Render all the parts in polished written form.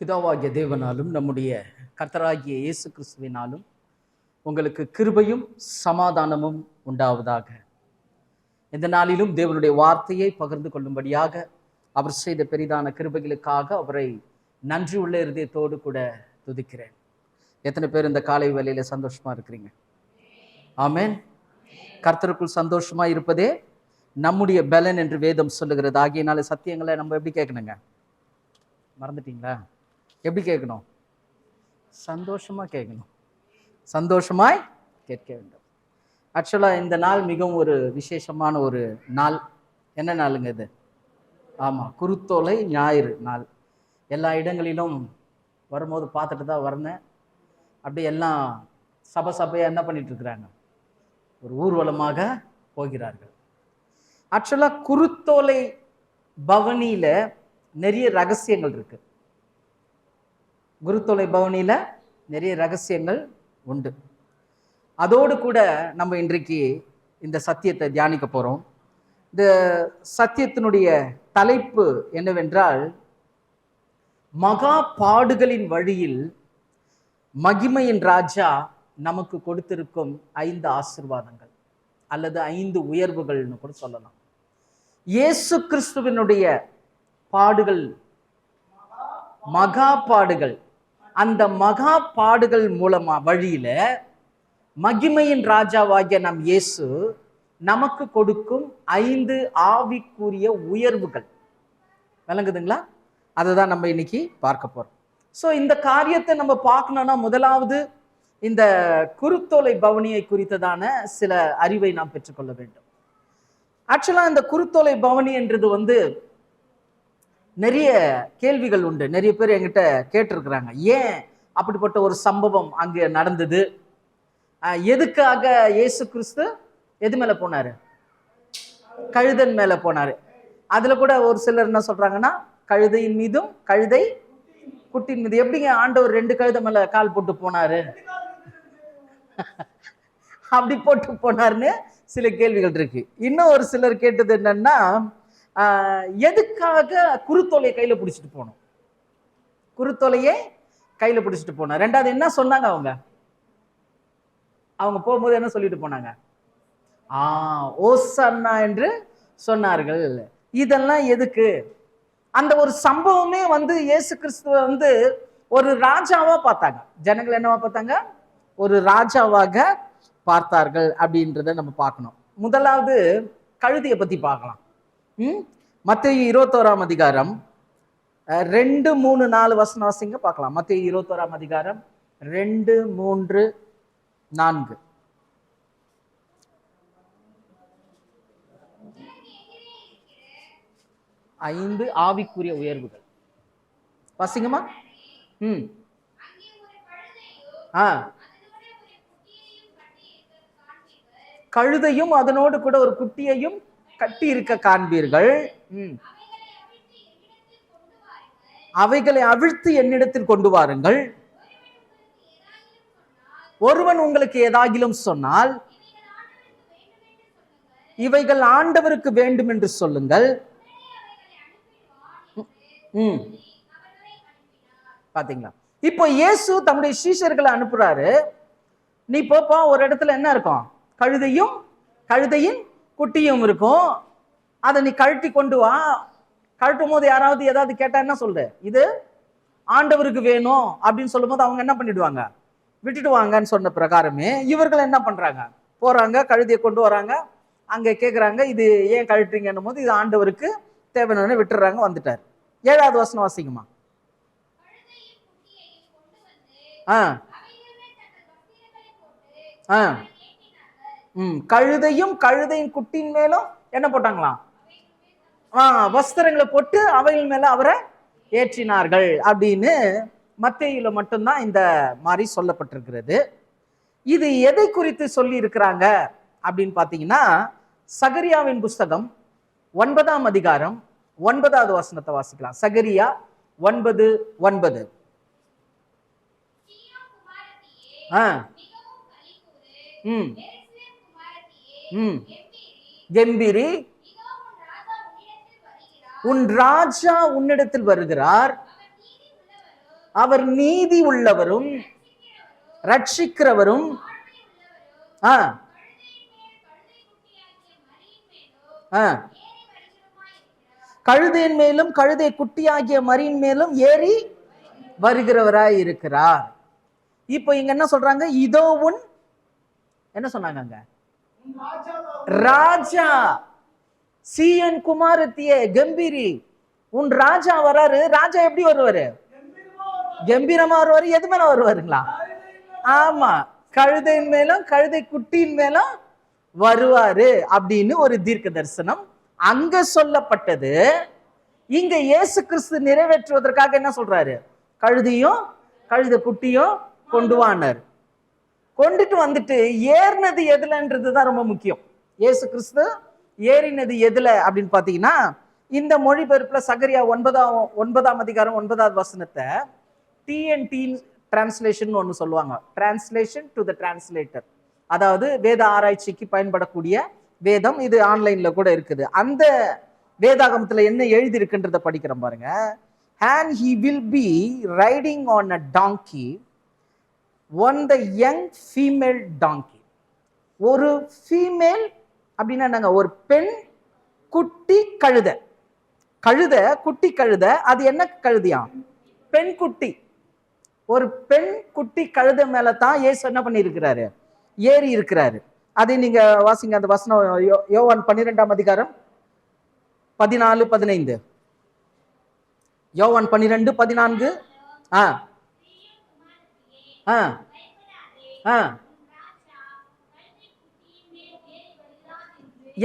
பிதாவாகிய தேவனாலும் நம்முடைய கர்த்தராகிய இயேசு கிறிஸ்துவினாலும் உங்களுக்கு கிருபையும் சமாதானமும் உண்டாவதாக. இந்த நாளிலும் தேவனுடைய வார்த்தையை பகிர்ந்து கொள்ளும்படியாக அவர் செய்த பெரிதான கிருபைகளுக்காக அவரை நன்றி உள்ள இருதயத்தோடு கூட துதிக்கிறேன். எத்தனை பேர் இந்த காலை வேளையில சந்தோஷமா இருக்கிறீங்க? ஆமென். கர்த்தருக்குள் சந்தோஷமா இருப்பதே நம்முடைய பலன் என்று வேதம் சொல்லுகிறது. ஆகியனால சத்தியங்களை நம்ம எப்படி கேட்கணுங்க? மறந்துட்டீங்களா? எப்படி கேட்கணும்? சந்தோஷமா கேட்கணும், சந்தோஷமாய் கேட்க வேண்டும். ஆக்சுவலாக இந்த நாள் மிகவும் ஒரு விசேஷமான ஒரு நாள். என்ன நாளுங்க இது? ஆமாம், குருத்தோலை ஞாயிறு நாள். எல்லா இடங்களிலும் வரும்போது பார்த்துட்டு தான் வரேன். அப்படி எல்லாம் சபையாக என்ன பண்ணிட்டு இருக்கிறாங்க? ஒரு ஊர்வலமாக போகிறார்கள். ஆக்சுவலாக குருத்தோலை பவனியில நிறைய ரகசியங்கள் இருக்கு. குருத்தோலை பவனியில நிறைய ரகசியங்கள் உண்டு. அதோடு கூட நம்ம இன்றைக்கு இந்த சத்தியத்தை தியானிக்க போறோம். இந்த சத்தியத்தினுடைய தலைப்பு என்னவென்றால், மகா பாடுகளின் வழியில் மகிமையின் ராஜா நமக்கு கொடுத்திருக்கும் 5 ஆசீர்வாதங்கள் அல்லது 5 உயர்வுகள்னு கூட சொல்லலாம். இயேசு கிறிஸ்துவினுடைய பாடுகள், மகா பாடுகள், அந்த மகா பாடுகள் மூலமா வழியில மகிமையின் ராஜாவாகிய நம் இயேசு நமக்கு கொடுக்கும் 5 ஆவிக்குரிய உயர்வுகள். விளங்குதுங்களா? அதை தான் நம்ம இன்னைக்கு பார்க்க போறோம். ஸோ இந்த காரியத்தை நம்ம பார்க்கணும்னா முதலாவது இந்த குருத்தோலை பவனியை குறித்ததான சில அறிவை நாம் பெற்றுக்கொள்ள வேண்டும். ஆக்சுவலா இந்த குருத்தோலை பவனி என்றது நிறைய கேள்விகள் உண்டு. நிறைய பேர் என்கிட்ட கேட்டிருக்கிறாங்க, ஏன் அப்படிப்பட்ட ஒரு சம்பவம் அங்கே நடந்தது, எதுக்காக இயேசு கிறிஸ்து எது மேல போனாரு? கழுதன் மேல போனாரு. அதுல கூட ஒரு சிலர் என்ன சொல்றாங்கன்னா, கழுதையின் மீதும் கழுதை குட்டியின் மீது. எப்படிங்க ஆண்டவர் 2 கழுதை மேல கால் போட்டு போனாரு? அப்படி போட்டு போனாருன்னு சில கேள்விகள் இருக்கு. இன்னும் ஒரு சிலர் கேட்டது என்னன்னா, எதுக்காக குருத்தோலையை கையில பிடிச்சிட்டு போனோம்? குருத்தோலையை கையில பிடிச்சிட்டு போனோம். 2வது என்ன சொன்னாங்க? அவங்க போகும்போது என்ன சொல்லிட்டு போனாங்க? ஓசன்னா என்று சொன்னார்கள். இதெல்லாம் எதுக்கு? அந்த ஒரு சம்பவமே இயேசு கிறிஸ்துவ ஒரு ராஜாவா பார்த்தாங்க. ஜனங்கள் என்னவா பார்த்தாங்க? ஒரு ராஜாவாக பார்த்தார்கள் அப்படின்றத நம்ம பார்க்கணும். முதலாவது கழுதையை பத்தி பார்க்கலாம். மத்தேயு 21 அதிகாரம் 2, 3, 4 வசனம் வாசிங்க பார்க்கலாம். மத்தேயு 21 அதிகாரம் 2, 3, 4. ஐந்து ஆவிக்குரிய உயர்வுகள் வாசிங்கம்மா. கழுதையும் அதனோடு கூட ஒரு குட்டியையும் கட்டி இருக்க காண்பீர்கள். அவைகளை அவிழ்த்து என்னிடத்தில் கொண்டு வாருங்கள். ஒருவன் உங்களுக்கு ஏதாகிலும் சொன்னால் இவைகள் ஆண்டவருக்கு வேண்டும் என்று சொல்லுங்கள். பாத்தீங்களா? இப்போ இயேசு தம்முடைய சீஷர்களை அனுப்புறாரு. நீ போப்பா, ஒரு இடத்துல என்ன இருக்கும்? கழுதையின் குட்டியும் இருக்கும். அதை நீ கழட்டி கொண்டு வா. கழட்டும் போது யாராவது ஏதாவது கேட்டா என்ன சொல்லு? இது ஆண்டவருக்கு வேணும் அப்படின்னு சொல்லும் போது அவங்க என்ன பண்ணிடுவாங்க? விட்டுடுவாங்கன்னு சொன்ன பிரகாரமே இவர்கள் என்ன பண்றாங்க? போறாங்க, கழுதையை கொண்டு வராங்க. அங்க கேட்குறாங்க, இது ஏன் கழட்டுறீங்கன்னும் போது இது ஆண்டவருக்கு தேவையான விட்டுறாங்க. வந்துட்டார். 7வது வசனம் வாசிக்குமா. கழுதையும் கழுதையின் குட்டியின் மேலும் என்ன போட்டாங்களாம்? வஸ்திரங்களை போட்டு அவைகள் மேல அவரை ஏற்றினார்கள் அப்படின்னு மத்தேயுல மட்டும்தான் இந்த மாதிரி சொல்லப்பட்டிருக்கிறது. இது எதை குறித்து சொல்லி இருக்கிறாங்க அப்படின்னு பாத்தீங்கன்னா, சகரியாவின் புஸ்தகம் 9 அதிகாரம் 9வது வசனத்தை வாசிக்கலாம். சகரியா 9:9. கெம்பீரி, உன் ராஜா உன்னிடத்தில் வருகிறார், அவர் நீதி உள்ளவரும் ரட்சிக்கிறவரும் கழுதையின் மேலும் கழுதை குட்டியாகிய மரியின் மேலும் ஏறி வருகிறவராய் இருக்கிறார். இப்போ இங்க என்ன சொல்றாங்க? இதோ உன் என்ன சொன்னாங்க? ராஜா, சீயோன் குமாரத்தியே கம்பீரி, உன் ராஜா வராரு. ராஜா எப்படி வருவாரு? கம்பீரமா வருவாரு. எது மேல வருவாருங்களா? ஆமா, கழுதையின் மேலும் கழுதை குட்டியின் மேலும் வருவாரு அப்படின்னு ஒரு தீர்க்க தரிசனம் அங்க சொல்லப்பட்டது. இங்க இயேசு கிறிஸ்து நிறைவேற்றுவதற்காக என்ன சொல்றாரு? கழுதையும் கழுதை குட்டியும் கொண்டு வானார். கொண்டுட்டு வந்துட்டு ஏறினது எதுலன்றதுதான் ரொம்ப முக்கியம். இயேசு கிறிஸ்து ஏறினது எதுல அப்படின்னு பாத்தீங்கன்னா, இந்த மொழிபெயர்ப்புல சகரியா 9ஆம் அதிகாரம் 9வது வசனத்தை TNT டிரான்ஸ்லேஷன் ஒன்று சொல்லுவாங்க. டிரான்ஸ்லேஷன் டு த டிரான்ஸ்லேட்டர், அதாவது வேத ஆராய்ச்சிக்கு பயன்படக்கூடிய வேதம். இது ஆன்லைன்ல கூட இருக்குது. அந்த வேதாகமத்துல என்ன எழுதி இருக்குன்றத படிக்கிறோம் பாருங்க. And he will be riding on a donkey, on the young female donkey. ஒரு ஃபீமேல் அப்படின்னா நாங்க ஒரு பெண் குட்டி கழுதை. கழுதை குட்டி கழுதை. அது என்ன கழுதையா? பெண் குட்டி. ஒரு பெண் குட்டி கழுதை மேல தான் இயேசு என்ன பண்ணி இருக்கிறாரு? ஏறி இருக்கிறாரு. அதை நீங்க வாசிங்க. அந்த வசனம் யோவான் 12ஆம் அதிகாரம் 14-15. யோவான் 12-14.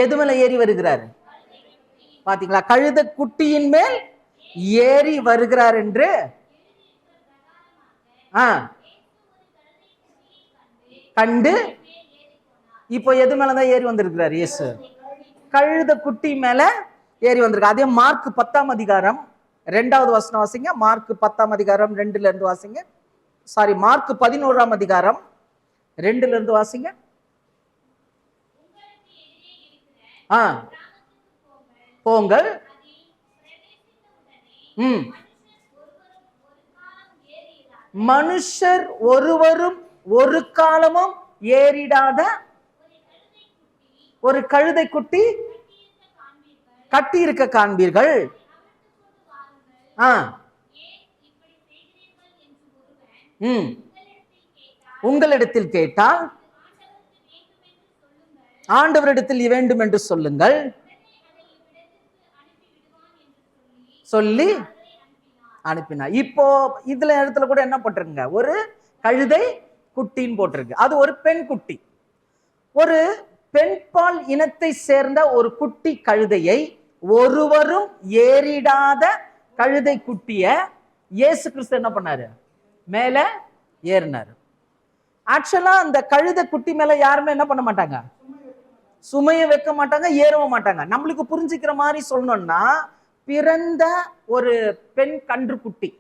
எது மேல ஏறி வருகிறார்? பாத்தீங்களா? கழுதை குட்டியின் மேல் ஏறி வருகிறார் என்று கண்டு. இப்போ எது மேலதான் ஏறி வந்திருக்கிறார் இயேசு? கழுதை குட்டி மேல ஏறி வந்திருக்க. அதே மார்க் 10ஆம் அதிகாரம் 2வது வசனம் வாசிங்க. மார்க் 10ஆம் அதிகாரம் 2ல இருந்து வாசிங்க. சாரி, மார்க் 11ஆம் அதிகாரம் 2ல இருந்து வாசிங்க. போங்கள். மனுஷர் ஒருவரும் ஒரு காலமும் ஏறிடாத ஒரு கழுதை குட்டி கட்டி இருக்க காண்பீர்கள். உங்களிடத்தில் கேட்டால் ஆண்டவரிடத்தில் வேண்டும் என்று சொல்லுங்கள். சொல்லி அனுப்பினார். இப்போ இதுல இடத்துல கூட என்ன போட்டிருக்குங்க? ஒரு கழுதை குட்டின்னு போட்டிருக்கு. அது ஒரு பெண் குட்டி. ஒரு பெண்பால் இனத்தை சேர்ந்த ஒரு குட்டி கழுதையை, ஒருவரும் ஏறிடாத கழுதை குட்டிய இயேசு கிறிஸ்து என்ன பண்ணாரு? மேல ஏறினாரு. ஆக்சுவலா அந்த கழுதை குட்டி மேல யாருமே என்ன பண்ண மாட்டாங்க? சுமைய வைக்க மாட்டாங்க, ஏறவும் மாட்டாங்க. நம்மளுக்கு புரிஞ்சுக்கிற மாதிரி சொல்லணும்னா, பிறந்த ஒரு பெண் கன்றுக்குட்டி,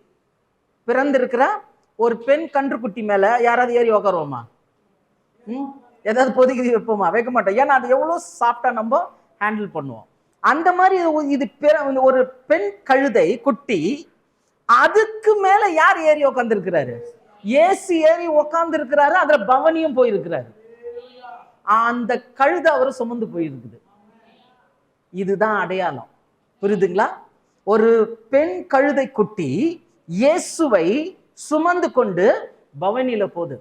பிறந்திருக்கிற ஒரு பெண் கன்றுக்குட்டி மேல யாராவது ஏறி உக்காருவோமா? ஏதாவது பொதுக்கி வைப்போமா? வைக்க மாட்டோம். ஏன்னா அது எவ்வளவு சாஃப்டா நம்ம ஹேண்டில் பண்ணுவோம். அந்த மாதிரி இது ஒரு பெண் கழுதை குட்டி. அதுக்கு மேல யார் ஏறி உக்காந்து இருக்கிறாரு? இயேசு ஏறி உக்காந்து இருக்கிறாரு. அதுல பவனியும் போயிருக்கிறாரு. அந்த கழுதை அவரு சுமந்து போயிருக்குது. இதுதான் அடையாளம். புரியுதுங்களா? ஒரு பெண் கழுதை குட்டி இயேசுவை சுமந்து கொண்டு பவனியில போகுது.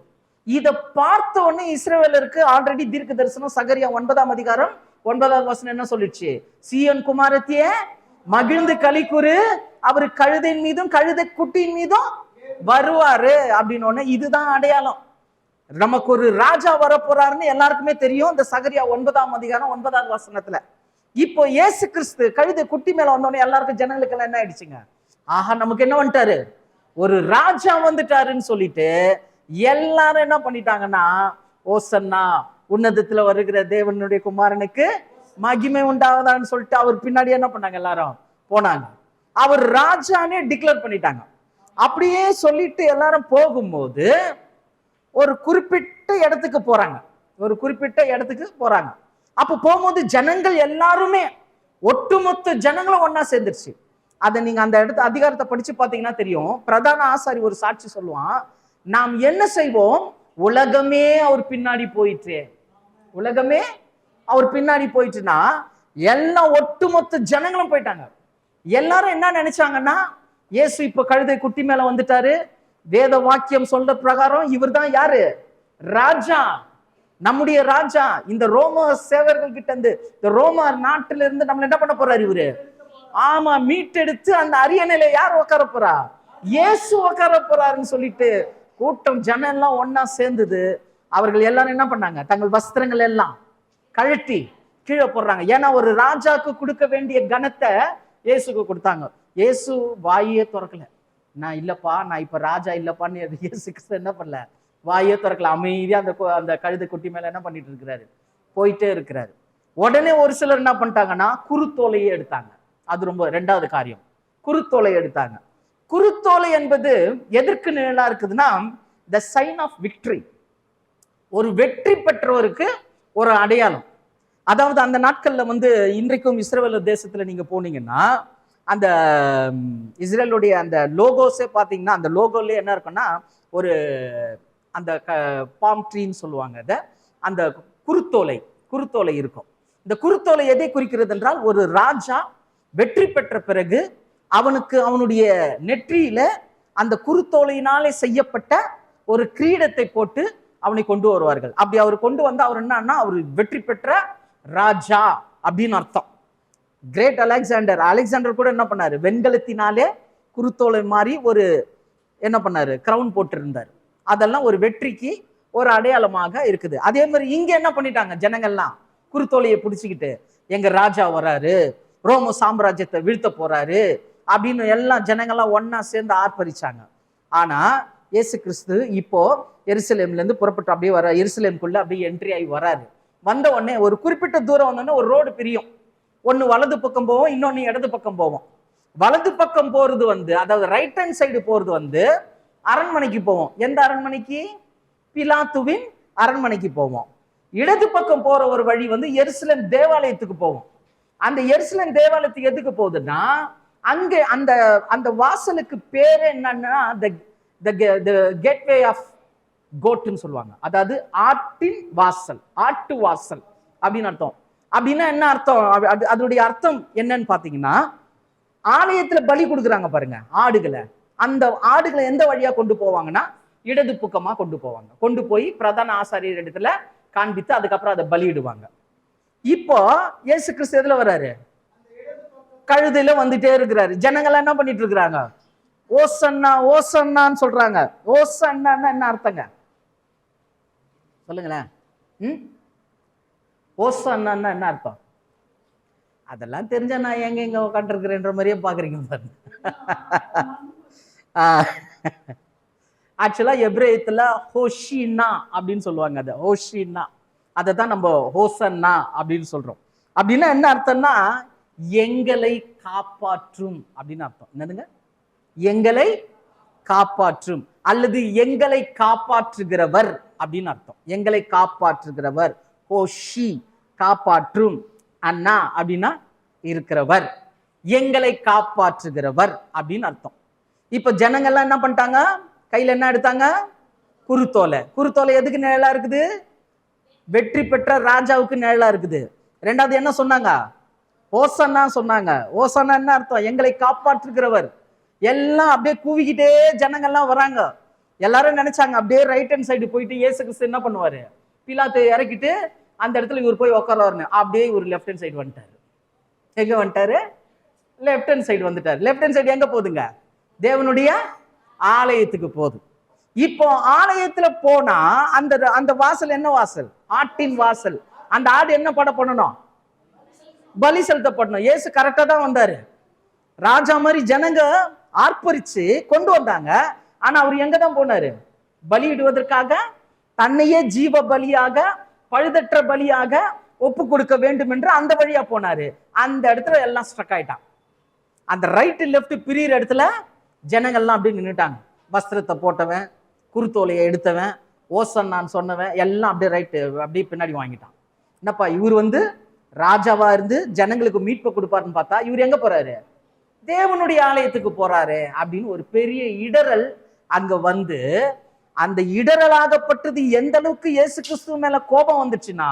இத பார்த்த உடனே இஸ்ரவேலருக்கு ஆல்ரெடி தீர்க்க தரிசனம் சகரியா 9ஆம் அதிகாரம் 9வது வசனம் என்ன சொல்லிடுச்சு? சீயோன் குமாரத்தியே மகிழ்ந்து களிக்கூறு, அவரு கழுதையின் மீதும் கழுதை குட்டியின் மீதும் வருவாரு அப்படின்னு. இதுதான் அடையாளம். நமக்கு ஒரு ராஜா வரப்போறாருன்னு எல்லாருக்குமே தெரியும். இந்த சகரியா 9ஆம் அதிகாரம் 9வது வசனத்துல. இப்போ இயேசு கிறிஸ்து கழுதை குட்டி மேல வந்தோடனே எல்லாருக்கும் ஜனங்களுக்கு எல்லாம் என்ன ஆயிடுச்சுங்க? ஆஹா, நமக்கு என்ன வந்துட்டாரு? ஒரு ராஜா வந்துட்டாருன்னு சொல்லிட்டு எல்லாரும் என்ன பண்ணிட்டாங்கன்னா, ஓசன்னா உன்னதத்துல வருகிற தேவனுடைய குமாரனுக்கு மகிமை உண்டாவதான்னு சொல்லிட்டு அவர் பின்னாடி என்ன பண்ணாங்க? எல்லாரும் போனாங்க. அவர் ராஜானே டிக்ளேர் பண்ணிட்டாங்க. அப்படியே சொல்லிட்டு எல்லாரும் போகும்போது ஒரு குறிப்பிட்ட இடத்துக்கு போறாங்க. அப்ப போகும்போது ஜனங்கள் எல்லாருமே, ஒட்டுமொத்த ஜனங்களும் ஒன்னா சேர்ந்துருச்சு. அதை நீங்க அந்த அதிகாரத்தை படிச்சு பார்த்தீங்கன்னா தெரியும். பிரதான ஆசாரி ஒரு சாட்சி சொல்லுவான், நாம் என்ன செய்வோம், உலகமே அவர் பின்னாடி போயிட்டு, உலகமே அவர் பின்னாடி போயிட்டுனா எல்லாம் ஒட்டுமொத்த ஜனங்களும் போயிட்டாங்க. எல்லாரும் என்ன நினைச்சாங்கன்னா, இயேசு இப்ப கழுதை குட்டி மேல வந்துட்டாரு, வேத வாக்கியம் சொல்ற பிரகாரம் இவர் தான் யாரு, ராஜா, நம்முடைய ராஜா. இந்த ரோம சேவர்கள் கிட்ட இருந்து, இந்த ரோம நாட்டில இருந்து நம்ம என்ன பண்ண போறாரு இவரு, ஆமா, மீட்டெடுத்து அந்த அரியணையில யார் உட்கார போறா, இயேசு உட்கார போறாருன்னு சொல்லிட்டு கூட்டம் ஜனம் எல்லாம் ஒன்னா சேர்ந்தது. அவர்கள் எல்லாரும் என்ன பண்ணாங்க, தங்கள் வஸ்திரங்கள் எல்லாம் கழட்டி கீழே போடுறாங்க. ஏன்னா ஒரு ராஜாக்கு கொடுக்க வேண்டிய கனத்தை இயேசுக்கு கொடுத்தாங்க. இயேசு வாயே திறக்கல, நான் இல்லப்பா, நான் இப்ப ராஜா இல்லப்பான்னு இயேசு கிறிஸ்து என்ன பண்ணல, வாயே திறக்கல. அமைதியா அந்த கழுதை குட்டி மேல என்ன பண்ணிட்டு இருக்கிறாரு, போயிட்டே இருக்கிறாரு. உடனே ஒரு சிலர் என்ன பண்ணிட்டாங்கன்னா குருத்தோலையே எடுத்தாங்க. அது ரொம்ப ரெண்டாவது காரியம், குருத்தோலை எடுத்தாங்க. குருத்தோலை என்பது எதற்கு நிழலா இருக்குதுன்னா, த சைன் ஆஃப் விக்டரி, ஒரு வெற்றி பெற்றவருக்கு ஒரு அடையாளம். அதாவது அந்த நாட்கள்ல இன்றைக்கும் இஸ்ரவேல் தேசத்துல நீங்க போனீங்கன்னா, அந்த இஸ்ரேலுடைய அந்த லோகோஸே பார்த்தீங்கன்னா, அந்த லோகோல என்ன இருக்குன்னா, ஒரு அந்த பாம் ட்ரீன்னு சொல்லுவாங்க, அதை அந்த குருத்தோலை இருக்கும். இந்த குருத்தோலை எதை குறிக்கிறது என்றால், ஒரு ராஜா வெற்றி பெற்ற பிறகு அவனுடைய நெற்றியில அந்த குருத்தோலையினாலே செய்யப்பட்ட ஒரு கிரீடத்தை போட்டு அவனை கொண்டு வருவார்கள். அப்படி அவர் கொண்டு வந்து அவர் என்னன்னா, அவர் வெற்றி பெற்ற ராஜா அப்படின்னு அர்த்தம். கிரேட் அலெக்சாண்டர் கூட என்ன பண்ணாரு, வெண்கலத்தினாலே குருத்தோலை மாதிரி ஒரு என்ன பண்ணாரு, கிரவுன் போட்டு இருந்தார். அதெல்லாம் ஒரு வெற்றிக்கு ஒரு அடையாளமாக இருக்குது. அதே மாதிரி இங்க என்ன பண்ணிட்டாங்க, ஜனங்கள்லாம் குருத்தோலையை பிடிச்சிக்கிட்டு, எங்க ராஜா வராரு, ரோம சாம்ராஜ்யத்தை வீழ்த்த போறாரு அப்படின்னு எல்லாம் ஜனங்கள்லாம் ஒன்னா சேர்ந்து ஆர்ப்பரிச்சாங்க. ஆனா இயேசு கிறிஸ்து இப்போ எருசலேம்ல இருந்து புறப்பட்டு அப்படியே வர, எருசலேம்குள்ள அப்படியே என்ட்ரி ஆகி வராரு. வந்த உடனே ஒரு குறிப்பிட்ட தூரம் வந்தோடனே ஒரு ரோடு பிரியும். ஒன்னு வலது பக்கம் போவோம், இன்னொன்னு இடது பக்கம் போவோம். வலது பக்கம் போறது அதாவது ரைட் ஹேண்ட் சைடு போறது அரண்மனைக்கு போவோம். எந்த அரண்மனைக்கு, பிலாத்துவின் அரண்மனைக்கு போவோம். இடது பக்கம் போற ஒரு வழி எருசலேம் தேவாலயத்துக்கு போவோம். அந்த எருசலேம் தேவாலயத்துக்கு எதுக்கு போகுதுன்னா, அங்க அந்த அந்த வாசலுக்கு பேரு என்னன்னா, கேட்வே ஆஃப் கோட்னு சொல்லுவாங்க. அதாவது ஆட்டின் வாசல், ஆட்டு வாசல் அப்படின்னு அர்த்தம். அப்படின்னா என்ன அர்த்தம், அதனுடைய அர்த்தம் என்னன்னு பாத்தீங்கன்னா, ஆலயத்துல பலி கொடுக்குறாங்க பாருங்க ஆடுகளை, அந்த ஆடுகளை எந்த வழியா கொண்டு போவாங்கன்னா இடது பக்கமா கொண்டு போவாங்க. கொண்டு போய் பிரதான ஆசாரியர் இடத்துல காண்பித்து அதுக்கப்புறம் அதை பலியிடுவாங்க. இப்போ இயேசு கிறிஸ்து எதுல வர்றாரு, கழுதையில வந்துட்டே இருக்கிறாரு. ஜனங்கள் என்ன பண்ணிட்டு இருக்கிறாங்க, ஓசன்னா ஓசன்னான்னு சொல்றாங்க. ஓசன்னா என்ன அர்த்தங்க சொல்லுங்களேன். ஓசன்னா என்ன அர்த்தம், அதெல்லாம் தெரிஞ்ச நான் எங்க உட்காந்துருக்கிறேன்ற மாதிரியே பாக்குறீங்க பாருங்க. ஆக்சுவலா எப்ரேயத்துல ஹோஷினா அப்படின்னு சொல்லுவாங்க. அது ஹோஷினா, அதை தான் நம்ம ஹோசன்னா அப்படின்னு சொல்றோம். அப்படின்னா என்ன அர்த்தம்னா, எங்களை காப்பாற்றும் அப்படின்னு அர்த்தம். என்னதுங்க, எங்களை காப்பாற்றும் அல்லது எங்களை காப்பாற்றுகிறவர் அப்படின்னு அர்த்தம். எங்களை காப்பாற்றுகிறவர், ஹோஷி காப்பாற்றும், அண்ணா அப்படின்னா இருக்கிறவர், எங்களை காப்பாற்றுகிறவர் அப்படின்னு அர்த்தம். இப்ப ஜனங்கள்லாம் என்ன பண்ணிட்டாங்க, கையில என்ன எடுத்தாங்க, குருத்தோலை. குருத்தோலை எதுக்கு நிழலா இருக்குது, வெற்றி பெற்ற ராஜாவுக்கு நிழலா இருக்குது. ரெண்டாவது என்ன சொன்னாங்க, ஓசன்னா சொன்னாங்க. ஓசன்னா என்ன அர்த்தம், எங்களை காப்பாற்றுகிறவர். எல்லாம் அப்படியே கூவிக்கிட்டே ஜனங்கள்லாம் வராங்க. எல்லாரும் நினைச்சாங்க அப்படியே ரைட் ஹேண்ட் சைடு போயிட்டு இயேசு கிறிஸ்து என்ன பண்ணுவாரு, பிலாத்தை இறக்கிட்டு அந்த இடத்துல இவர் போய் உட்காருவாருன்னு. அப்படியே இவர் லெஃப்ட் ஹேண்ட் சைடு வந்துட்டாரு. எங்க வந்துட்டாரு, லெஃப்ட் ஹேண்ட் சைடு வந்துட்டாரு. லெஃப்ட் ஹேண்ட் சைடு எங்க போகுதுங்க, தேவனுடைய ஆலயத்துக்கு போகுது. இப்போ ஆலயத்துல போனா அந்த அந்த வாசல் என்ன வாசல், ஆட்டின் வாசல். அந்த ஆடு என்ன பண்ணணும், பலி செலுத்தப்படணும். இயேசு கரெக்டா தான் வந்தாரு. ராஜா மாதிரி ஜனங்க ஆர்ப்பரிச்சு கொண்டு வந்தாங்க. ஆனா அவர் எங்க தான் போனாரு, பலியிடுவதற்காக, தன்னையே ஜீவ பலியாக, பழுதற்ற பலியாக ஒப்பு கொடுக்க வேண்டும் என்று அந்த வழியா போனாரு. அந்த இடத்துல எல்லாம் ஸ்ட்ரக் ஆயிட்டான். அந்த ரைட் லெஃப்ட் பிரியிற இடத்துல ஜனங்கள்லாம் அப்படியே நின்றுட்டாங்க. வஸ்திரத்தை போட்டவன், குருத்தோலையை எடுத்தவன், ஓசன்னான்னு சொன்னவன் எல்லாம் அப்படியே ரைட்டு அப்படியே பின்னாடி வாங்கிட்டான். என்னப்பா இவர் ராஜாவா இருந்து ஜனங்களுக்கு மீட்பு கொடுப்பாருன்னு பார்த்தா இவர் எங்க போறாரு, தேவனுடைய ஆலயத்துக்கு போறாரு அப்படின்னு ஒரு பெரிய இடரல் அங்க வந்து, அந்த இடரலாகப்பட்டது எந்த அளவுக்கு இயேசு கிறிஸ்துவ மேல கோபம் வந்துச்சுன்னா,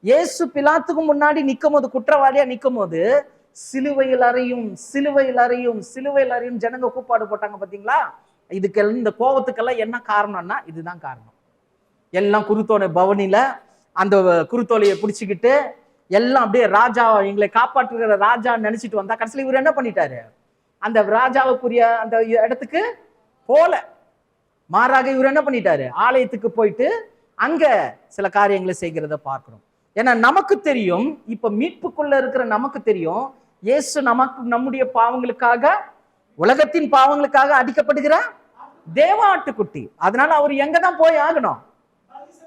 இயேசு பிலாத்துக்கு முன்னாடி நிக்கும் போது, குற்றவாளியா நிக்கும் போது, சிலுவையில் அறையும் சிலுவையில் அறையும் சிலுவையில் அறையும் ஜனங்க கூப்பாடு போட்டாங்க பாத்தீங்களா? இதுக்கெல்லாம், இந்த கோபத்துக்கெல்லாம் என்ன காரணம்னா இதுதான் காரணம். எல்லாம் குருத்தோலை பவனில அந்த குருத்தோலையை பிடிச்சிக்கிட்டு எல்லாம் அப்படியே ராஜா, எங்களை காப்பாற்றுகிற ராஜா நினைச்சிட்டு வந்தா, கடைசியில் இவர் என்ன பண்ணிட்டாரு? அந்த ராஜாவுக்குரிய அந்த இடத்துக்கு போல, மாறாக இவர் என்ன பண்ணிட்டாரு? ஆலயத்துக்கு போயிட்டு அங்க சில காரியங்களை செய்கிறத பார்க்கிறோம். ஏன்னா நமக்கு தெரியும், இப்ப மீட்புக்குள்ள இருக்கிற நமக்கு தெரியும், இயேசு நமக்கு, நம்முடைய பாவங்களுக்காக, உலகத்தின் பாவங்களுக்காக அடிக்கப்படுகிற தேவ ஆட்டுக்குட்டி. அதனால அவர் எங்க தான் போய் ஆகணும்?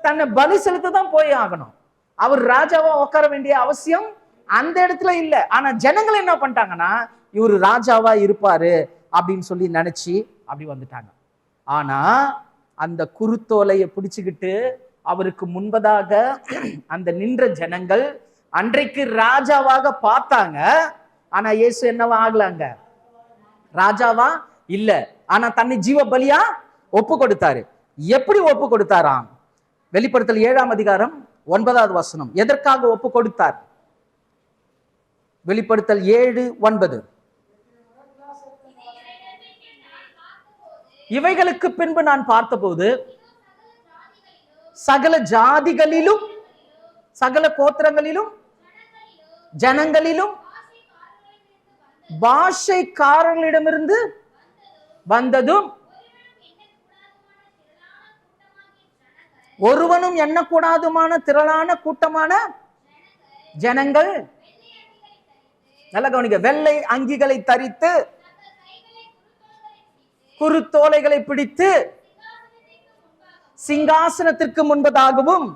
தன்னை பலி செலுத்த தான் போய் ஆகணும். அவர் ராஜாவா உட்கார வேண்டிய அவசியம் அந்த இடத்துல இல்ல. ஆனா ஜனங்கள் என்ன பண்ணிட்டாங்கன்னா, இவர் ராஜாவா இருப்பாரு அப்படின்னு சொல்லி நினைச்சு அப்படி வந்துட்டாங்க. ஆனா அந்த குருத்தோலையை பிடிச்சுக்கிட்டு அவருக்கு முன்பதாக அந்த நின்ற ஜனங்கள் அன்றைக்கு ராஜாவாக பார்த்தாங்க. ஆனா இயேசு என்னவா ஆகலாங்க? ராஜாவா இல்ல. ஆனா தன்னை ஜீவ பலியா ஒப்பு கொடுத்தாரு. எப்படி ஒப்பு கொடுத்தாராம்? வெளிப்படுத்தல் 7ஆம் அதிகாரம் 9வது வசனம். எதற்காக ஒப்பு கொடுத்தார்? வெளிப்படுத்தல் 7:9. இவைகளுக்கு பின்பு நான் பார்த்தபோது சகல ஜாதிகளிலும், சகல கோத்திரங்களிலும், ஜனங்களிலும், பாஷைக்காரர்களிடமிருந்து வந்ததும், ஒருவனும் எண்ணக்கூடாதுமான திரளான கூட்டமான ஜனங்கள், நல்ல கவனிக்க, வெள்ளை அங்கிகளை தரித்து குருத்தோலைகளை பிடித்து சிங்காசனத்திற்கு முன்பதாகவும்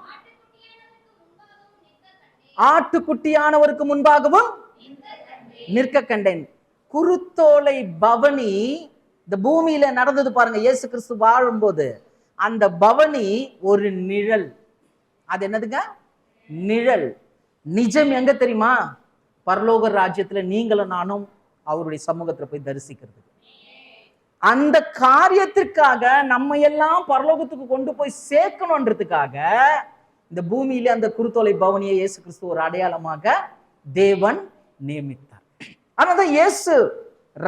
ஆட்டுக்குட்டியானவருக்கு முன்பாகவும் நிற்க கண்டேன். குருத்தோலை பவனி இந்த பூமியில நடந்தது பாருங்க. இயேசு கிறிஸ்து வாழும்போது அந்த பவனி ஒரு நிழல். அது என்னதுங்க? நிழல். நிஜம் எங்க தெரியுமா? பரலோக ராஜ்யத்துல நீங்களும் நானும் அவருடைய சமூகத்துல போய் தரிசிக்கிறது. அந்த காரியத்திற்காக நம்ம எல்லாம் பரலோகத்துக்கு கொண்டு போய் சேர்க்கணுன்றதுக்காக இந்த பூமியில அந்த குருத்தோலை பவனியை இயேசு கிறிஸ்து ஒரு அடையாளமாக தேவன் நியமித்தார். ஆனாதான் இயேசு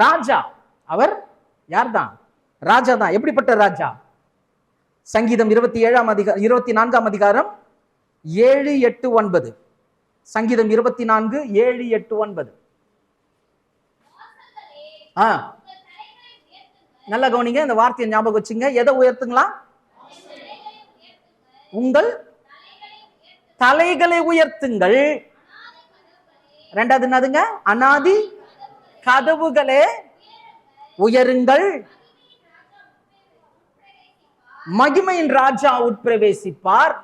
ராஜா. அவர் யார்தான்? ராஜா தான். எப்படிப்பட்ட ராஜா? சங்கீதம் 24ஆம் அதிகாரம் 7, 8, 9. சங்கீதம் 24, 7, 8, 9. நல்ல கவனிங்க, இந்த வார்த்தையை ஞாபகம் வச்சுங்க. எதை உயர்த்துங்களா? உங்கள் தலைகளை உயர்த்துங்கள். ரெண்டாவது என்னதுங்க? அநாதி கதவுகளே உயருங்கள், மகிமையின் ராஜா உட்பிரவேசிப்பார்.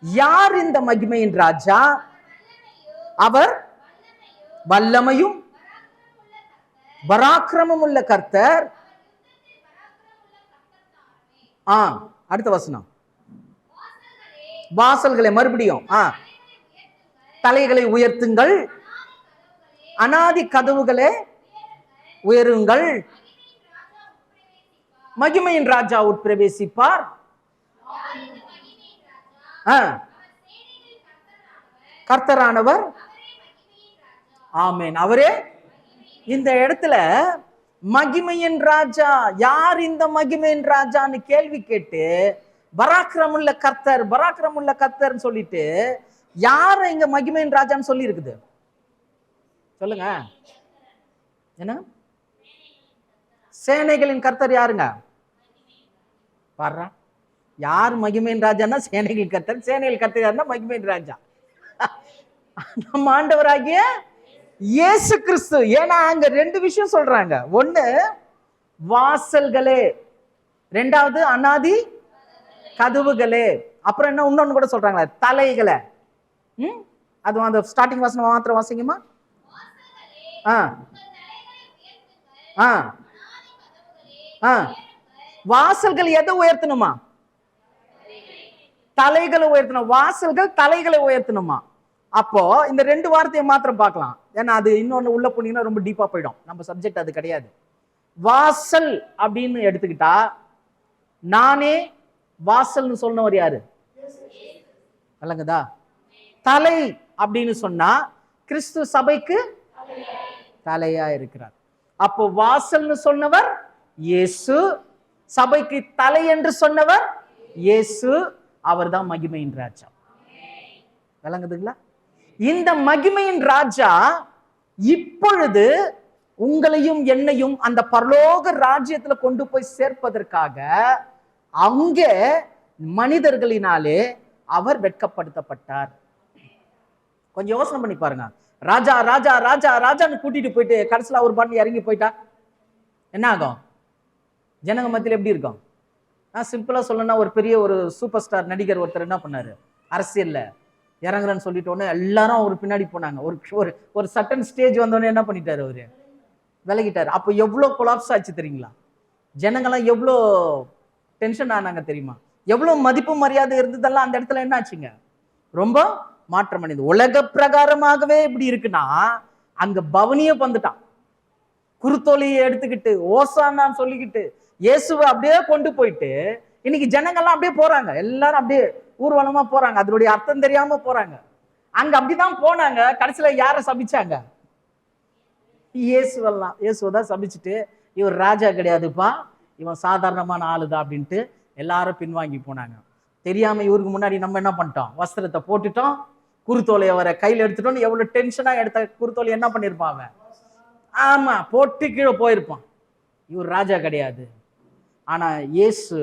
யார் இந்த மகிமையின் ராஜா? அவர் வல்லமையும் பராக்கிரமும் உள்ள கர்த்தர். அடுத்த வசனம். வாசல்களை, மறுபடியும் தலைகளை உயர்த்துங்கள், அநாதி கதவுகளே உயருங்கள், மகிமையின் ராஜா உட்பிரவேசிப்பார். கர்த்தரானவர், ஆமென், அவரே. இந்த இடத்துல மகிமையின் ராஜா யார்? இந்த மகிமையின் ராஜான்னு கேள்வி கேட்டு பராக்கிரமுள்ள கர்த்தர், பராக்கிரமுள்ள கர்த்தர்னு சொல்லிட்டு யார இங்க மகிமையின் ராஜான்னு சொல்லி இருக்குது? சொல்லுங்க. என்ன? சேனைகளின் கர்த்தர் யாருங்க? பாரு, யார் மகிமையின் ராஜான்னா சேனைகளின் கர்த்தர். சேனைகள் கர்த்தர் யாருன்னா மகிமையின் ராஜா நம்ம ஆண்டவராகிய இயேசு கிறிஸ்து. ஏன்னா அங்க ரெண்டு விஷயம் சொல்றாங்க. ஒண்ணு வாசல்களே, ரெண்டாவது அநாதி கதவுகளே, அப்புறம் என்ன இன்னொன்னு கூட சொல்றாங்களே, தலைகளை. அது அந்த ஸ்டார்டிங் வசனம் மாத்திரம் வாசிங்கம்மா. வாசல்கள் எதை உயர்த்தணுமா? தலைகளை உயர்த்தணும். வாசல்கள் தலைகளை உயர்த்தணுமா? அப்போ இந்த ரெண்டு வார்த்தையை மாத்திரம் பார்க்கலாம். ஏன்னா அது இன்னொன்று உள்ள போனீங்கன்னா ரொம்ப டீப்பா போயிடும். நம்ம சப்ஜெக்ட் அது கிடையாது. வாசல் அப்படின்னு எடுத்துக்கிட்டா நானே வாசல்னு சொன்னவர் யாரு? விளங்குதா? தலை அப்படின்னு சொன்னா கிறிஸ்து சபைக்கு தலையா இருக்கிறார். அப்போ வாசல்னு சொன்னவர் இயேசு, சபைக்கு தலை என்று சொன்னவர் இயேசு. அவர் தான் மகிமையின் ராஜா. விளங்குதுங்களா? இந்த மகிமையின் ராஜா இப்பொழுது உங்களையும் என்னையும் அந்த பரலோக ராஜ்யத்துல கொண்டு போய் சேர்ப்பதற்காக அங்கே மனிதர்களினாலே அவர் வெட்கப்படுத்தப்பட்டார். கொஞ்சம் யோசனை பண்ணி பாருங்க. ராஜா ராஜா ராஜா ராஜான்னு கூட்டிட்டு போயிட்டு கடைசியில் அவர் பாட்டு இறங்கி போயிட்டா என்ன ஆகும்? ஜனங்க மத்தியில் எப்படி இருக்கும்? நான் சிம்பிளா சொல்லணும்னா, ஒரு பெரிய ஒரு சூப்பர் ஸ்டார் நடிகர் ஒருத்தர் என்ன பண்ணாரு, அரசியல்ல இறங்குறேன்னு சொல்லிட்டோன்னே எல்லாரும் அவர் பின்னாடி போனாங்க. ஒரு ஒரு சட்டன் ஸ்டேஜ் வந்தோடனே என்ன பண்ணிட்டாரு, அவரு விலகிட்டாரு. அப்போ எவ்வளோ கொலாப்ஸ் ஆச்சு தெரியுங்களா? ஜனங்கள்லாம் எவ்வளோ டென்ஷன் ஆனாங்க தெரியுமா? எவ்வளோ மதிப்பு மரியாதை இருந்ததெல்லாம் அந்த இடத்துல என்ன ஆச்சுங்க, ரொம்ப மாற்றம் அடைந்தது. உலக பிரகாரமாகவே இப்படி இருக்குன்னா அங்க பவனியே வந்துட்டான். குருத்தோலையை எடுத்துக்கிட்டு ஓசானான்னு சொல்லிக்கிட்டு இயேசுவை அப்படியே கொண்டு போயிட்டு இன்னைக்கு ஜனங்கள்லாம் அப்படியே போறாங்க. எல்லாரும் அப்படியே ஊர்வலமா போறாங்க. அதனுடைய அர்த்தம் தெரியாம போறாங்க. அங்க அப்படிதான் போனாங்க. கடைசியில யாரை சபிச்சாங்க? இயேசுவதான் சபிச்சுட்டு, இவர் ராஜா கிடையாதுப்பா, இவன் சாதாரணமான ஆளுதான் அப்படின்ட்டு எல்லாரும் பின்வாங்கி போனாங்க. தெரியாம இவருக்கு முன்னாடி நம்ம என்ன பண்ணிட்டோம், வஸ்திரத்தை போட்டுட்டோம், குருத்தோலையை வர கையில் எடுத்துட்டோம். எவ்வளவு டென்ஷனா எடுத்த குருத்தோலை என்ன பண்ணிருப்பான் அவன்? ஆமா, போட்டு கீழே போயிருப்பான். இவர் ராஜா கிடையாது. ஆனா இயேசு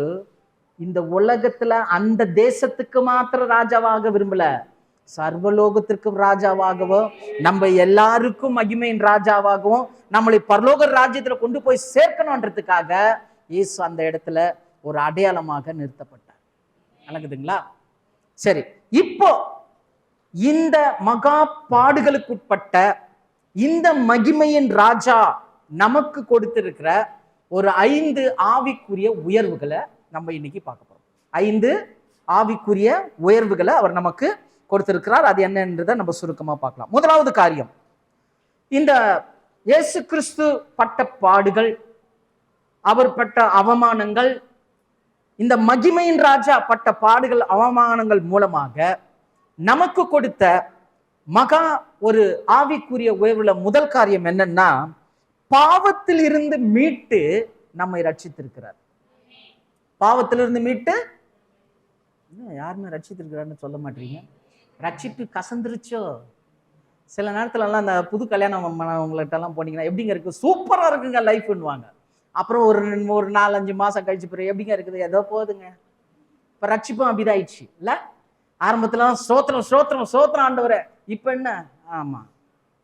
இந்த உலகத்துல அந்த தேசத்துக்கு மாத்திர ராஜாவாக விரும்பல, சர்வலோகத்திற்கும் ராஜாவாகவும் நம்ம எல்லாருக்கும் மகிமையின் ராஜாவாகவும் நம்மளை பரலோக ராஜ்யத்துல கொண்டு போய் சேர்க்கணும்ன்றதுக்காக இயேசு அந்த இடத்துல ஒரு அடையாளமாக நிறுத்தப்பட்டார். விளங்குதுங்களா? சரி, இப்போ இந்த மகா பாடுகளுக்குட்பட்ட இந்த மகிமையின் ராஜா நமக்கு கொடுத்திருக்கிற ஒரு 5 ஆவிக்குரிய உயர்வுகளை நம்ம இன்னைக்கு பார்க்க போறோம். 5 ஆவிக்குரிய உயர்வுகளை அவர் நமக்கு கொடுத்திருக்கிறார். அது என்னன்றதை நம்ம சுருக்கமா பார்க்கலாம். முதலாவது காரியம், இந்த இயேசு கிறிஸ்து பட்ட பாடுகள், அவர் பட்ட அவமானங்கள், இந்த மகிமையின் ராஜா பட்ட பாடுகள் அவமானங்கள் மூலமாக நமக்கு கொடுத்த மகா ஒரு ஆவிக்குரிய உயர்வுல முதல் காரியம் என்னன்னா, பாவத்தில் இருந்து மீட்டு நம்மை ரட்சித்திருக்கிறார். பாவத்திலிருந்து மீட்டு யாருமே ரட்சித்திருக்கிறார்னு சொல்ல மாட்டீங்க. ரட்சிப்பு கசந்துருச்சோ? சில நேரத்துல எல்லாம் அந்த புது கல்யாணம் உங்கள்கிட்ட எல்லாம் போனீங்கன்னா எப்படிங்க இருக்கு, சூப்பரா இருக்குங்க லைஃப்னுவாங்க. அப்புறம் ஒரு 4-5 மாசம் கழிச்சு பிறகு எப்படிங்க இருக்குது, ஏதோ போகுதுங்க. இப்ப ரட்சிப்பும் அப்படிதாயிடுச்சு இல்ல? ஆரம்பத்துல ஸ்தோத்திரம் ஸ்தோத்திரம் ஸ்தோத்திரம் ஆண்டவரே, இப்ப என்ன, ஆமா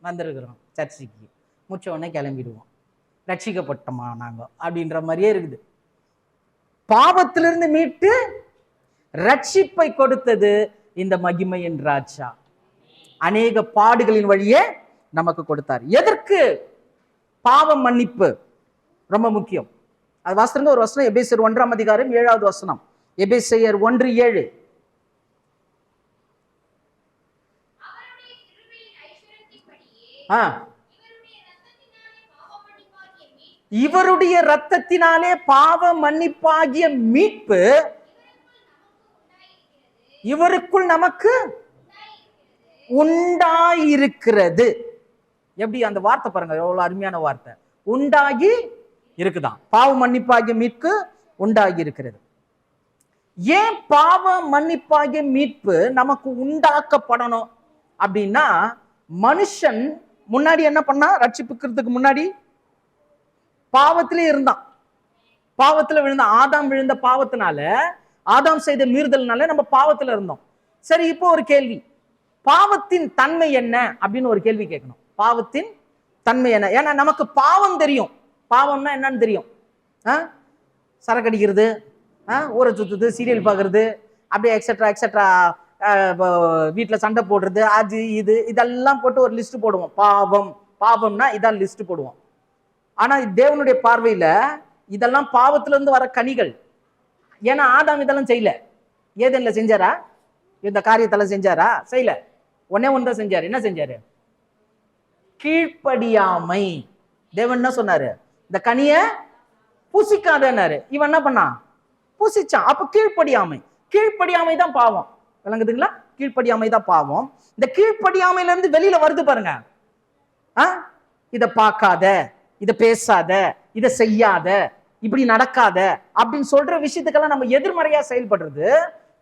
வந்திருக்கிறோம் சர்ச்சைக்கு, முச்ச உடனே கிளம்பிடுவோம், ரட்சிக்கப்பட்டோமா நாங்க அப்படின்ற மாதிரியே இருக்குது. பாவத்திலிருந்து மீட்டு ரட்சிப்பை கொடுத்தது இந்த மகிமையின் ராஜா. அநேக பாடுகளின் வழியே நமக்கு கொடுத்தார். எதற்கு? பாவ மன்னிப்பு ரொம்ப முக்கியம். அது வாசிங்க ஒரு வசனம், எபேசியர் 1ஆம் அதிகாரம் 7வது வசனம். எபேசியர் 1:7. இவருடைய இரத்தத்தினாலே பாவ மன்னிப்பாகிய மீட்பு இவருக்குள் நமக்கு உண்டாயிருக்கிறது. எப்படி அந்த வார்த்தை பாருங்க, எவ்வளவு அருமையான வார்த்தை. உண்டாகி இருக்குதான். பாவ மன்னிப்பாகிய மீட்பு உண்டாகி இருக்கிறது. ஏன் பாவ மன்னிப்பாகிய மீட்பு நமக்கு உண்டாக்கப்படணும் அப்படின்னா, மனுஷன் முன்னாடி என்ன பண்ணா, ரட்சிப்புக்கிறதுக்கு முன்னாடி பாவத்திலே இருந்தான், பாவத்துல விழுந்தான். ஆதாம் விழுந்த பாவத்தினால, ஆதாம் செய்த மீறுதல்னால நம்ம பாவத்துல இருந்தோம். சரி, இப்போ ஒரு கேள்வி, பாவத்தின் தன்மை என்ன அப்படின்னு ஒரு கேள்வி கேட்கணும். பாவத்தின் தன்மை என்ன? ஏன்னா நமக்கு பாவம் தெரியும், பாவம்னா என்னன்னு தெரியும். சரக்கு அடிக்கிறது, ஊரை சுத்துறது, சீரியல் பார்க்கறது, அப்படியே எக்ஸெட்ரா எக்ஸெட்ரா, வீட்டில் சண்டை போடுறது, அது இது இதெல்லாம் போட்டு ஒரு லிஸ்ட் போடுவோம். பாவம் பாவம்னா இதான் லிஸ்ட் போடுவோம். ஆனா தேவனுடைய பார்வையில இதெல்லாம் பாவத்துல இருந்து வர கனிகள். ஏன்னா ஆதாம் இதெல்லாம் செய்யல. ஏதேன்ல செஞ்சாரா? இந்த காரியத்தெல்லாம் செஞ்சாரா? செய்யல. ஒன்னே ஒன்று தான் செஞ்சாரு. என்ன செஞ்சாரு? கீழ்ப்படியாமை. தேவன் என்ன சொன்னாரு? இந்த கனிய புசிக்காதன்னாரு. இவன் என்ன பண்ணான்? புசிச்சான். அப்ப கீழ்ப்படியாமை. கீழ்ப்படியாமை தான் பாவம். விளங்குதுங்களா? கீழ்ப்படியாமை தான் பாவம். இந்த கீழ்ப்படியாமையில இருந்து வெளியில வருது பாருங்க. இத பார்க்காத, இத பேசாத, இத செய்யாத, இப்படி நடக்காத அப்படின்னு சொல்ற விஷயத்துக்கெல்லாம் நம்ம எதிர்மறையா செயல்படுறது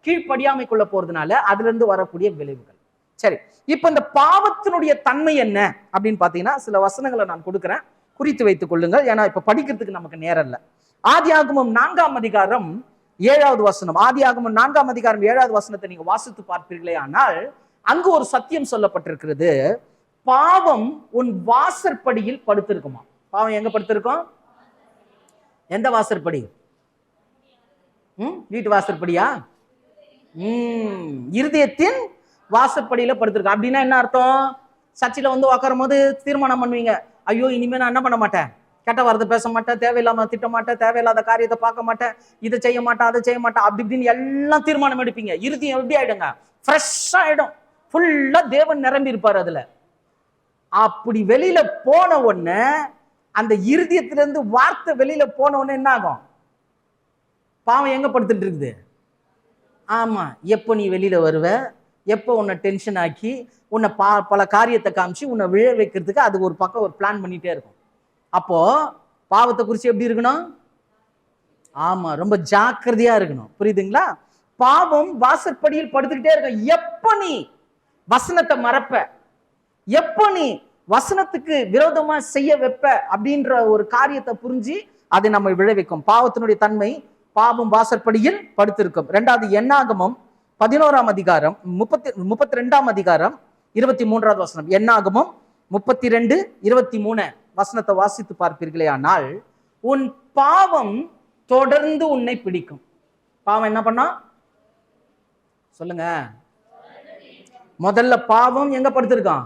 கீழ்ப்படியாமைக்குள்ள போறதுனால அதுல இருந்து வரக்கூடிய விளைவுகள். சரி, இப்ப இந்த பாவத்தினுடைய தன்மை என்ன அப்படின்னு பாத்தீங்கன்னா சில வசனங்களை நான் கொடுக்குறேன், குறித்து வைத்துக் கொள்ளுங்கள். ஏன்னா இப்ப படிக்கிறதுக்கு நமக்கு நேரம் இல்லை. ஆதியாகமம் 4ஆம் அதிகாரம் 7வது வசனம். ஆதியாகமம் 4ஆம் அதிகாரம் 7வது வசனத்தை நீங்க வாசித்து பார்ப்பீர்களே ஆனால் அங்கு ஒரு சத்தியம் சொல்லப்பட்டிருக்கிறது. பாவம் உன் வாசற்படியில் படுத்திருக்குமா? பாவம் எங்க படுத்திருக்கும்? எந்த வாசற்படி? வீட்டு வாசற்படியா? இருதயத்தின் வாசற்படியில படுத்திருக்கும். அப்படின்னா என்ன அர்த்தம்? சர்ச்சில் வந்து உட்காரும் போது தீர்மானம் பண்ணுவீங்க, ஐயோ இனிமே நான் என்ன பண்ண மாட்டேன், கெட்ட வார்த்தை பேச மாட்டேன், தேவையில்லாம திட்ட மாட்டேன், தேவையில்லாத காரியத்தை பார்க்க மாட்டேன், இதை செய்ய மாட்டேன், அதை செய்ய மாட்டேன், அப்படி இப்படின்னு எல்லாம் தீர்மானம் எடுப்பீங்க. இருதயம் எப்படி ஆயிடுங்க? ஃப்ரெஷ்ஷா ஆயிடும். ஃபுல்லா தேவன் நிரம்பி இருப்பார் அதுல. அப்படி வெளியில போன உடனே அந்த இருதயத்திலிருந்து வார்த்தை வெளியில போன உடனே என்ன ஆகும்? பாவம் எங்க படுத்துட்டு இருக்குது? ஆமா, எப்போ நீ வெளியில வருவ, எப்போ உன்னை டென்ஷன் ஆக்கி உன்னை பல காரியத்தை காமிச்சு உன்னை விழ வைக்கிறதுக்கு அது ஒரு பக்கம் ஒரு பிளான் பண்ணிட்டே இருக்கும். அப்போ பாவத்தை குறித்து எப்படி இருக்கணும்? ஆமா, ரொம்ப ஜாக்கிரதையா இருக்கணும். புரியுதுங்களா? பாவம் வாசற்படியில் படுத்துக்கிட்டே இருக்கும். எப்ப நீ வசனத்தை மறப்ப, எப்ப நீ வசனத்துக்கு விரோதமா செய்ய வைப்ப அப்படின்ற ஒரு காரியத்தை புரிஞ்சு அதை நம்ம விளைவிக்கும். பாவத்தினுடைய தன்மை, பாவம் வாசற்படியில் படுத்திருக்கும். 2வது என்னாகமம் 11ஆம் அதிகாரம் 32ஆம் அதிகாரம் 23வது வசனம். என்னாகமம் 32:23 வசனத்தை வாசித்து பார்ப்பீர்களே ஆனால் உன் பாவம் தொடர்ந்து உன்னை பிடிக்கும். பாவம் என்ன பண்ணா சொல்லுங்க? முதல்ல பாவம் எங்க படுத்திருக்கான்?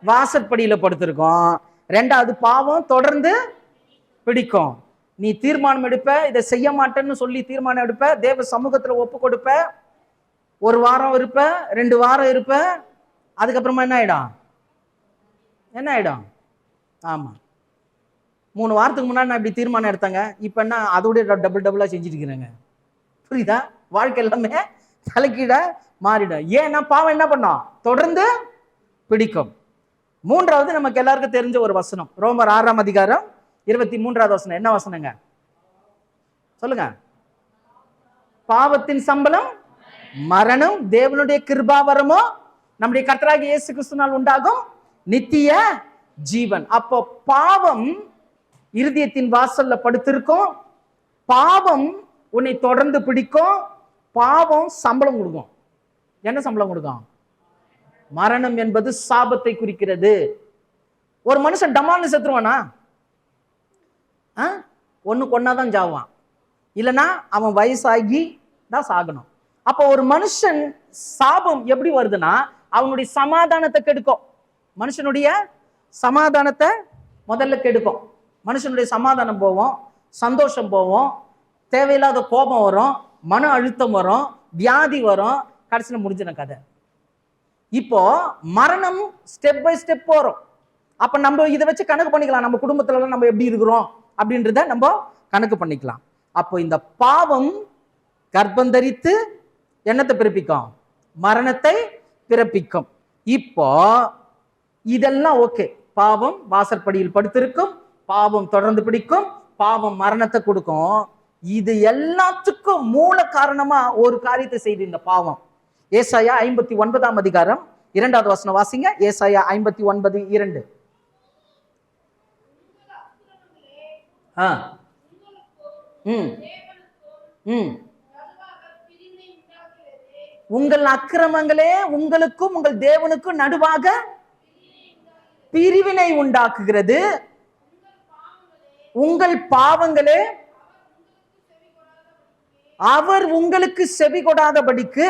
வாசற்படியில படுத்திருக்கோம். 2வது பாவம் தொடர்ந்து பிடிக்கும். நீ தீர்மானம் எடுப்ப, இதை செய்ய மாட்டேன்னு சொல்லி தீர்மானம் எடுப்ப, தேவ சமூகத்துல ஒப்பு கொடுப்ப, 1 வாரம் இருப்ப, 2 வாரம் இருப்ப, அதுக்கப்புறமா என்ன ஆயிடும்? என்ன ஆயிடும்? ஆமா, 3 வாரத்துக்கு முன்னாடி நான் இப்படி தீர்மானம் எடுத்தாங்க, இப்ப என்ன அதோட டபுளா செஞ்சுட்டு இருக்கிறாங்க. புரியுதா? வாழ்க்கை எல்லாமே தலைக்கீழ மாறிடும். ஏன்னா பாவம் என்ன பண்ணோம்? தொடர்ந்து பிடிக்கும். 3வது நமக்கு எல்லாருக்கும் தெரிஞ்ச ஒரு வசனம், ரோமர் 6ஆம் அதிகாரம் 23வது வசனம். என்ன வசனங்க? சொல்லுங்க. பாவத்தின் சம்பளம் மரணம், தேவனுடைய கிருபாவரமோ நம்முடைய கர்த்தராகிய இயேசு கிறிஸ்துவினால் உண்டாகும் நித்திய ஜீவன். அப்போ பாவம் இருதயத்தின் வாசல்ல படுத்திருக்கும். பாவம் உன்னை தொடர்ந்து பிடிக்கும். பாவம் சம்பளம் கொடுக்கும். என்ன சம்பளம் கொடுக்கும்? மரணம் என்பது சாபத்தை குறிக்கிறது. ஒரு மனுஷன் டமான்னு செத்துருவானா? ஒண்ணு கொன்னாதான் சாவான், இல்லைன்னா அவன் வயசாகி தான் சாகணும். அப்போ ஒரு மனுஷன் சாபம் எப்படி வருதுன்னா அவனுடைய சமாதானத்தை கெடுக்கும். மனுஷனுடைய சமாதானத்தை முதல்ல கெடுக்கும். மனுஷனுடைய சமாதானம் போவோம், சந்தோஷம் போவோம், தேவையில்லாத கோபம் வரும், மன அழுத்தம் வரும், வியாதி வரும், கடைசியில் முடிஞ்சின கதை. இப்போ மரணம் ஸ்டெப் பை ஸ்டெப் போறோம். அப்ப நம்ம இதை வச்சு கணக்கு பண்ணிக்கலாம், நம்ம குடும்பத்துல நம்ம எப்படி இருக்கிறோம் அப்படின்றத நம்ம கணக்கு பண்ணிக்கலாம். அப்போ இந்த பாவம் கர்ப்பந்தரித்து என்னத்தை பிறப்பிக்கும்? மரணத்தை பிறப்பிக்கும். இப்போ இதெல்லாம் ஓகே. பாவம் வாசற்படியில் படுத்திருக்கும், பாவம் தொடர்ந்து பிடிக்கும், பாவம் மரணத்தை கொடுக்கும். இது எல்லாத்துக்கும் மூல காரணமா ஒரு காரியத்தை செய்து இந்த பாவம். ஏசாயா 59ஆம் அதிகாரம் 2வது வசனம் வாசிங்க. ஏசாயா 59:2. உங்கள் அக்கிரமங்களே உங்களுக்கும் உங்கள் தேவனுக்கும் நடுவாக பிரிவினை உண்டாக்குகிறது. உங்கள் பாவங்களே அவர் உங்களுக்கு செவி கொடாதபடிக்கு.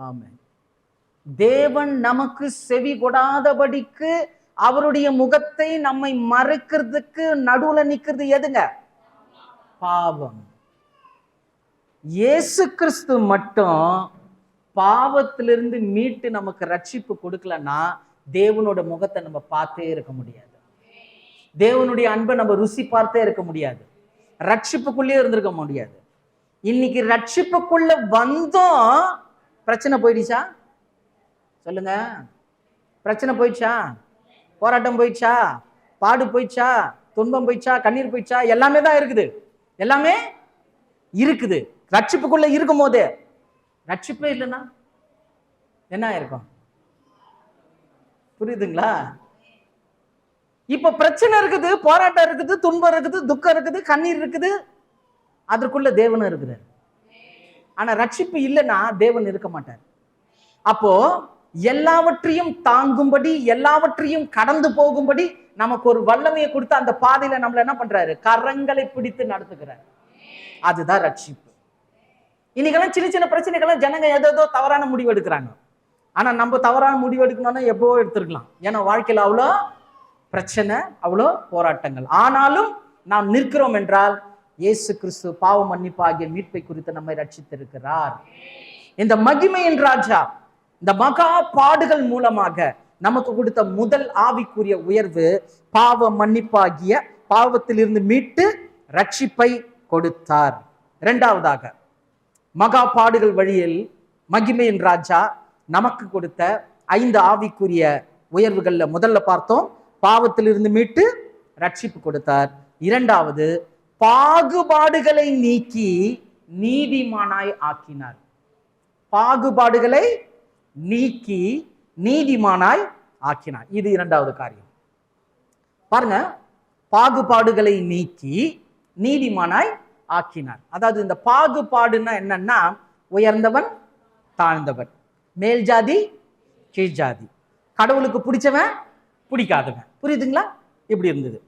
ஆமென். தேவன் நமக்கு செவி கொடாதபடிக்கு அவருடைய முகத்தை நம்மை மறைக்கிறதுக்கு நடுவுல நிக்கிறது எதுங்க? பாவம். இயேசு கிறிஸ்து மட்டும் பாவத்திலிருந்து மீட்டு நமக்கு ரட்சிப்பு கொடுக்கலன்னா தேவனோட முகத்தை நம்ம பார்த்தே இருக்க முடியாது. தேவனுடைய அன்பை நம்ம ருசி பார்த்தே இருக்க முடியாது. ரட்சிப்புக்குள்ளே இருந்திருக்க முடியாது. இன்னைக்கு ரட்சிப்புக்குள்ள வந்தோம், பிரச்சனை போயிடுச்சா? சொல்லுங்க, பிரச்சனை போயிடுச்சா? போராட்டம் போயிடுச்சா? பாடு போயிடுச்சா? துன்பம் போயிடுச்சா? கண்ணீர் போயிடுச்சா? எல்லாமே தான் இருக்குது. எல்லாமே இருக்குது. ரட்சிப்புக்குள்ள இருக்கும் போதே. ரட்சிப்பே இல்லைன்னா என்ன இருக்கும்? புரியுதுங்களா? இப்ப பிரச்சனை இருக்குது, போராட்டம் இருக்குது, துன்பம் இருக்குது, துக்கம் இருக்குது, கண்ணீர் இருக்குது. அதற்குள்ள தேவனும் இருக்கிறார். ஆனா ரட்சிப்பு இல்லைன்னா தேவன் இருக்க மாட்டார். அப்போ எல்லாவற்றையும் தாங்கும்படி, எல்லாவற்றையும் கடந்து போகும்படி நமக்கு ஒரு வல்லமையை கொடுத்து அந்த பாதையில நம்மள என்ன பண்றாரு? கரங்களை பிடித்து நடத்துகிறார். அதுதான் ரட்சிப்பு. இன்னைக்கெல்லாம் சின்ன சின்ன பிரச்சனைகள்லாம் ஜனங்க ஏதோ தவறான முடிவு எடுக்கிறாங்க. ஆனா நம்ம தவறான முடிவு எடுக்கணும்னா எப்போ எடுத்துருக்கலாம். ஏன்னா வாழ்க்கையில் அவ்வளோ பிரச்சனை, அவ்வளோ போராட்டங்கள். ஆனாலும் நாம் நிற்கிறோம் என்றால் இயேசு கிறிஸ்து பாவ மன்னிப்பு ஆகிய மீட்பை குறித்து நம்மை ரட்சித்திருக்கிறார். இந்த மகிமையின் ராஜா இந்த மகா பாடுகள் மூலமாக நமக்கு கொடுத்த முதல் ஆவிக்குரிய உயர்வு பாவ மன்னிப்பாகிய பாவத்திலிருந்து மீட்டு ரட்சிப்பை கொடுத்தார். இரண்டாவதாக மகா பாடுகள் வழியில் மகிமையின் ராஜா நமக்கு கொடுத்த 5 ஆவிக்குரிய உயர்வுகள்ல முதல்ல பார்த்தோம், பாவத்திலிருந்து மீட்டு ரட்சிப்பு கொடுத்தார். இரண்டாவது, பாகுபாடுகளை நீக்கி நீதிமானாய் ஆக்கினார். பாகுபாடுகளை நீக்கி நீதிமானாய் ஆக்கினார். இது இரண்டாவது காரியம். பாருங்க, பாகுபாடுகளை நீக்கி நீதிமானாய் ஆக்கினார். அதாவது இந்த பாகுபாடுன்னா என்னன்னா, உயர்ந்தவன் தாழ்ந்தவன், மேல் ஜாதி கீழ் ஜாதி, கடவுளுக்கு பிடிச்சவன் பிடிக்காதவன். புரியுதுங்களா? இப்படி இருந்தது.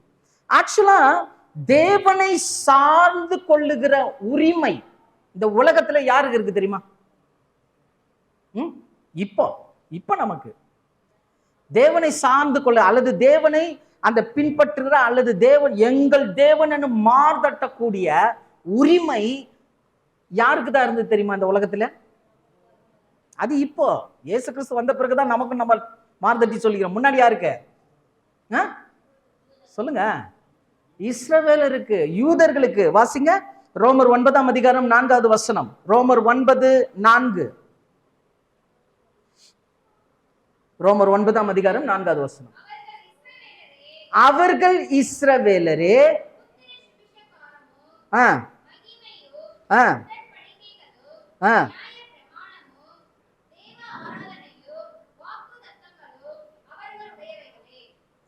ஆக்சுவலா தேவனை சார்ந்து கொள்ளுகிற உரிமை இந்த உலகத்துல யாருக்கு இருக்கு தெரியுமா? இப்போ நமக்கு தேவனை சார்ந்து கொள்ள அல்லது தேவனை அந்த பின்பற்றுகிற அல்லது தேவன் எங்கள் தேவன் என்று மார்தட்டக்கூடிய உரிமை யாருக்கு தான் இருந்தது தெரியுமா இந்த உலகத்துல? அது இப்போ இயேசு கிறிஸ்து வந்த பிறகுதான் நமக்கு நம்ம மார்தட்டி சொல்லிக்கிறோம். முன்னாடி யாருக்கு? சொல்லுங்க, இஸ்ரவேலருக்கு, யூதர்களுக்கு. வாசிங்க ரோமர் 9ஆம் அதிகாரம் 4வது வசனம். ரோமர் 9:4. ரோமர் 9ஆம் அதிகாரம் 4வது வசனம். அவர்கள் இஸ்ரவேலரே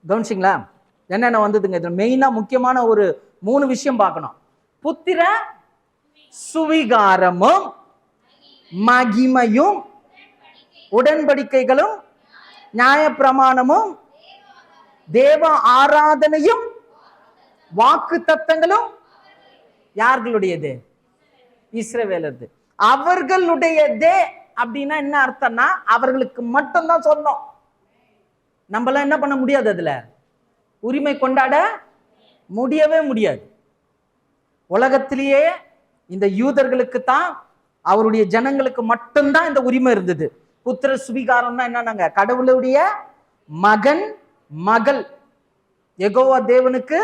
கவனிச்சிங்களா? என்னென்ன வந்ததுங்க? இது மெயினா முக்கியமான ஒரு 3 விஷயம் பார்க்கணும். புத்திர சுவிகாரமும் மகிமையும் உடன்படிக்கைகளும் நியாயப்பிரமாணமும் தேவ ஆராதனையும் வாக்கு தத்தங்களும் யார்களுடையது? இஸ்ரவேலது. அவர்களுடையதே அப்படின்னா என்ன அர்த்தம்னா, அவர்களுக்கு மட்டும்தான் சொந்தம். நம்மளாம் என்ன பண்ண முடியாது, அதுல உரிமை கொண்டாட முடியவே முடியாது. உலகத்திலேயே இந்த யூதர்களுக்கு தான், அவருடைய ஜனங்களுக்கு மட்டும்தான் இந்த உரிமை இருந்தது. புத்திர சுவிகாரம்னா என்னன்னாங்க, கடவுளுடைய மகன் மகள், யெகோவா தேவனுக்கு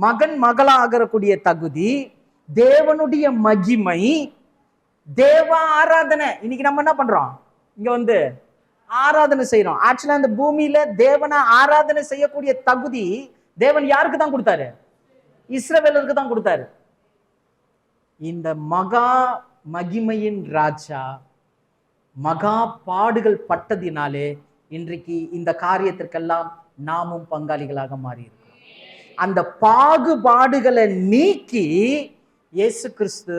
மகன் மகளா ஆகக்கூடிய தகுதி, தேவனுடைய மகிமை, தேவ ஆராதனை. இன்னைக்கு நம்ம என்ன பண்றோம்? இங்க வந்து ஆராதனை செய்யறோம். ஆக்சுவலா இந்த பூமியில தேவனை ஆராதனை செய்யக்கூடிய தகுதி தேவன் யாருக்கு தான் கொடுத்தாரு? இஸ்ரவேலருக்கு தான் கொடுத்தாரு. இந்த மகா மகிமையின் ராஜா மகா பாடுகள் பட்டதினாலே இன்றைக்கு இந்த காரியத்திற்கெல்லாம் நாமும் பங்காளிகளாக மாறி இருக்கிறோம். அந்த பாகுபாடுகளை நீக்கி இயேசு கிறிஸ்து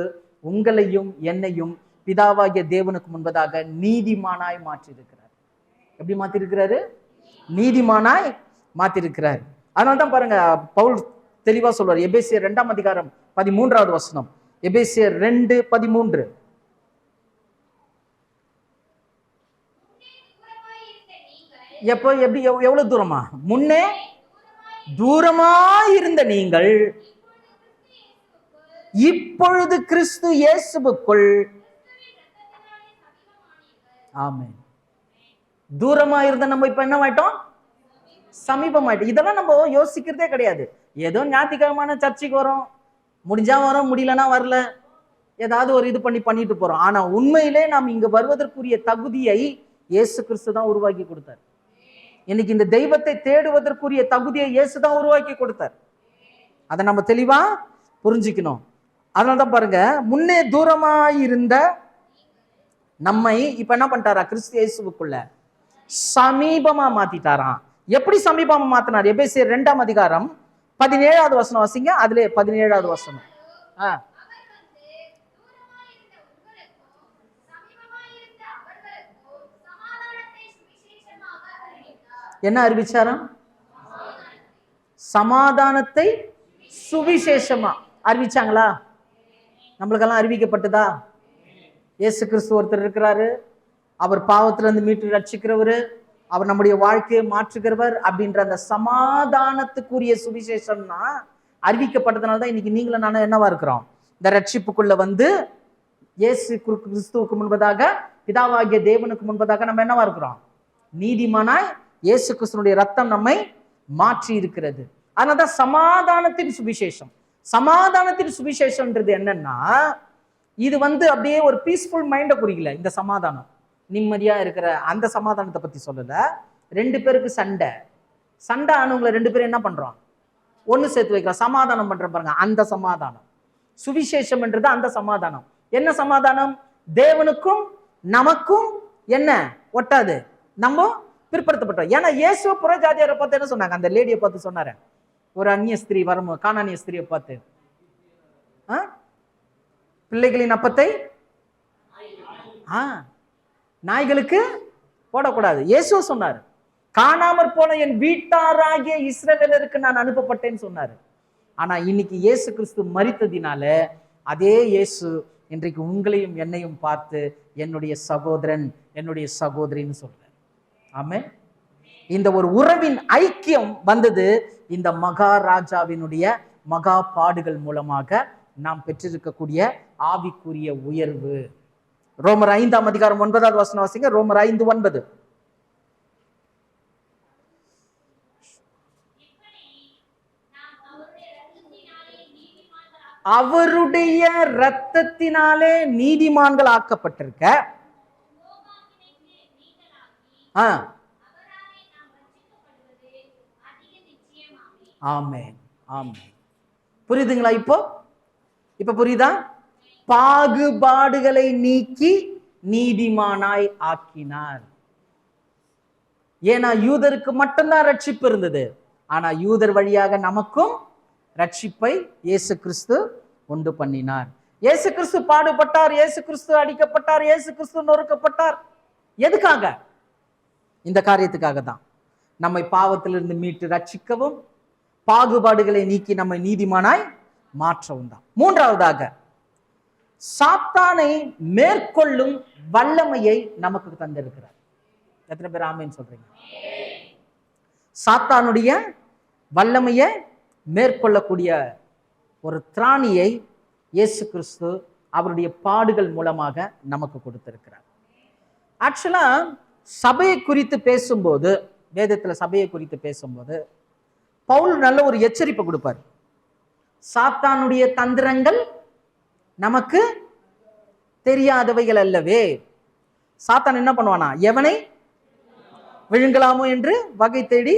உங்களையும் என்னையும் பிதாவாகிய தேவனுக்கு முன்பதாக நீதிமானாய் மாற்றியிருக்கிறார். எப்படி மாத்திருக்கிறாரு? நீதிமானாய் மாத்திருக்கிறார். அதனால்தான் பாருங்க, பவுல் தெளிவா சொல்வார். எபேசியர் 2ஆம் அதிகாரம் 13வது வசனம். எபேசியர் 2:13. எப்போ, எப்படி, எவ்வளவு தூரமா? முன்னே தூரமாயிருந்த நீங்கள் இப்பொழுது கிறிஸ்து இயேசுவுக்குள் ஆமென். தூரமா இருந்த நம்ம இப்ப என்ன ஆயிட்டோம்? சமீபமாயிட்டோம். இதெல்லாம் நம்ம யோசிக்கிறதே கிடையாது. ஏதோ ஞாயிற்றுக்கிழமான சர்ச்சைக்கு வரோம், முடிஞ்சா வரோம், முடியலன்னா வரல, ஏதாவது ஒரு இது பண்ணிட்டு போறோம். ஆனா உண்மையிலே நாம் இங்க வருவதற்குரிய தகுதியை இயேசு கிறிஸ்து தான் உருவாக்கி கொடுத்தார். இன்னைக்கு இந்த தெய்வத்தை தேடுவதற்குரிய தகுதியை இயேசு தான் உருவாக்கி கொடுத்தார். அதை நம்ம தெளிவா புரிஞ்சுக்கணும். அதனாலதான் பாருங்க, முன்னே தூரமாயிருந்த நம்மை இப்ப என்ன பண்ணிட்டாரா? கிறிஸ்து இயேசுவுக்குள்ள சமீபமா மாத்திட்டாராம். எப்படி சமீபமா மாத்தினார்? எபேசியர் 2ஆம் அதிகாரம் 17வது வசனம் வாசிங்க. அதுல 17வது வசனம். என்ன அறிவிச்சாராம்? சமாதானத்தை சுவிசேஷமா அறிவிச்சாங்களா? நம்மளுக்கெல்லாம் அறிவிக்கப்பட்டதா? இயேசு கிறிஸ்து ஒருத்தர் இருக்கிறாரு, அவர் பாவத்துல இருந்து மீட்டு ரட்சிக்கிறவர், அவர் நம்முடைய வாழ்க்கையை மாற்றுகிறவர் அப்படின்ற அந்த சமாதானத்துக்குரிய சுவிசேஷம்னா அறிவிக்கப்பட்டதுனால தான் இன்னைக்கு நீங்களும் நானும் என்னவா இருக்கிறோம்? இந்த ரட்சிப்புக்குள்ள வந்து இயேசு கிறிஸ்துவுக்கு முன்பதாக, பிதாவாகிய தேவனுக்கு முன்பதாக நம்ம என்னவா இருக்கிறோம்? நீதிமானாய் இயேசு கிறிஸ்துனுடைய ரத்தம் நம்மை மாற்றி இருக்கிறது. அதனாலதான் சமாதானத்தின் சுவிசேஷம். சமாதானத்தின் சுவிசேஷம்ன்றது என்னன்னா, இது வந்து அப்படியே ஒரு பீஸ்ஃபுல் மைண்டை குறிக்கல. இந்த சமாதானம் நிம்மதியா இருக்கிற அந்த சமாதானத்தை பத்தி சொல்லல. 2 பேருக்கு சண்டை ஆனவங்களை 2 பேரும் என்ன பண்றோம்? ஒண்ணு சேர்த்து வைக்கிறோம், சமாதானம் பண்ற பாருங்க, அந்த சமாதானம். சுவிசேஷம் என்றது அந்த சமாதானம். என்ன சமாதானம்? தேவனுக்கும் நமக்கும் என்ன ஒட்டாது, நம்ம பிற்படுத்தப்பட்டோம். ஏன்னா இயேசு புறஜாதியாரை பார்த்து என்ன சொன்னாங்க? அந்த லேடியை பார்த்து சொன்னாரு, ஒரு அந்நிய ஸ்திரீ வரும், கானானிய ஸ்திரியை பார்த்து, பிள்ளைகளின் அப்பத்தை நாய்களுக்கு போடக்கூடாது. இயேசு சொன்னார், காணாமற் போன என் வீட்டாராகிய இஸ்ரவேலருக்கு நான் அனுப்பப்பட்டேன்னு சொன்னாரு. ஆனா இன்னைக்கு இயேசு கிறிஸ்து மரித்ததினால அதே இயேசு இன்றைக்கு உங்களையும் என்னையும் பார்த்து என்னுடைய சகோதரன், என்னுடைய சகோதரின்னு சொல்றார். ஆமென். இந்த ஒரு உறவின் ஐக்கியம் வந்தது இந்த மகாராஜாவினுடைய மகா பாடுகள் மூலமாக நாம் பெற்றிருக்கக்கூடிய ஆவிக்குரிய உயர்வு. ரோமர் 5ஆம் அதிகாரம் 9வது வசனம் வாசிங்க. ரோமர் 5:9. அவருடைய இரத்தத்தினாலே நீதிமான்கள் ஆக்கப்பட்டிருக்க. ஆமென், ஆமென். புரியுதுங்களா? இப்ப புரியுதா? பாகுபாடுகளை நீக்கி நீதிமானாய் ஆக்கினார். ஏன்னா யூதருக்கு மட்டும்தான் ரட்சிப்பு இருந்தது. ஆனா யூதர் வழியாக நமக்கும் ரட்சிப்பை இயேசு கிறிஸ்து உண்டு பண்ணினார். இயேசு கிறிஸ்து பாடுபட்டார், இயேசு கிறிஸ்து அடிக்கப்பட்டார், இயேசு கிறிஸ்து நொறுக்கப்பட்டார். எதுக்காக? இந்த காரியத்துக்காக தான். நம்மை பாவத்திலிருந்து மீட்டு ரட்சிக்கவும், பாகுபாடுகளை நீக்கி நம்மை நீதிமானாய் மாற்றவும் தான். 3வதாக, சாத்தானை மேற்கொள்ளும் வல்லமையை நமக்கு தந்திருக்கிறார். எத்தனை பேர் ஆமென் சொல்றீங்க? சாத்தானுடைய வல்லமையை மேற்கொள்ளக்கூடிய ஒரு திராணியை இயேசு கிறிஸ்து அவருடைய பாடுகள் மூலமாக நமக்கு கொடுத்திருக்கிறார். ஆக்சுவலா சபையை குறித்து பேசும்போது, வேதத்துல சபையை குறித்து பேசும்போது பவுல் நல்ல ஒரு எச்சரிப்பை கொடுப்பார். சாத்தானுடைய தந்திரங்கள் நமக்கு தெரியாதவைகள் அல்லவே. சாத்தான் என்ன பண்ணுவானா? எவனை விழுங்கலாமோ என்று வகை தேடி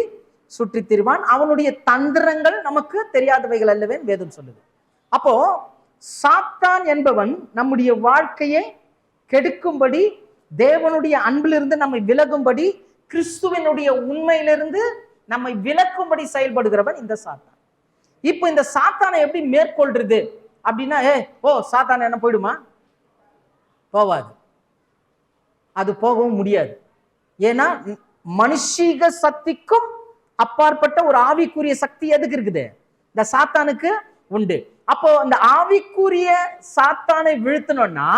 சுற்றி திரிவான். அவனுடைய தந்திரங்கள் நமக்கு தெரியாதவைகள் அல்லவே வேதம் சொல்லுது. அப்போ சாத்தான் என்பவன் நம்முடைய வாழ்க்கையை கெடுக்கும்படி, தேவனுடைய அன்பிலிருந்து நம்மை விலகும்படி, கிறிஸ்துவனுடைய உண்மையிலிருந்து நம்மை விலக்கும்படி செயல்படுகிறவன் இந்த சாத்தான். இப்போ இந்த சாத்தானை எப்படி மேற்கொள்றது அப்படின்னா, சாத்தான் என்ன போயிடுமா? போவாது. அது போகவும் முடியாது. ஏன்னா மனுஷீக சக்திக்கும் அப்பாற்பட்ட ஒரு ஆவிக்குரிய சக்தி எதுக்கு இருக்குது? இந்த சாத்தானுக்கு உண்டு. அப்போ இந்த ஆவிக்குரிய சாத்தானை வீழ்த்தணும்னா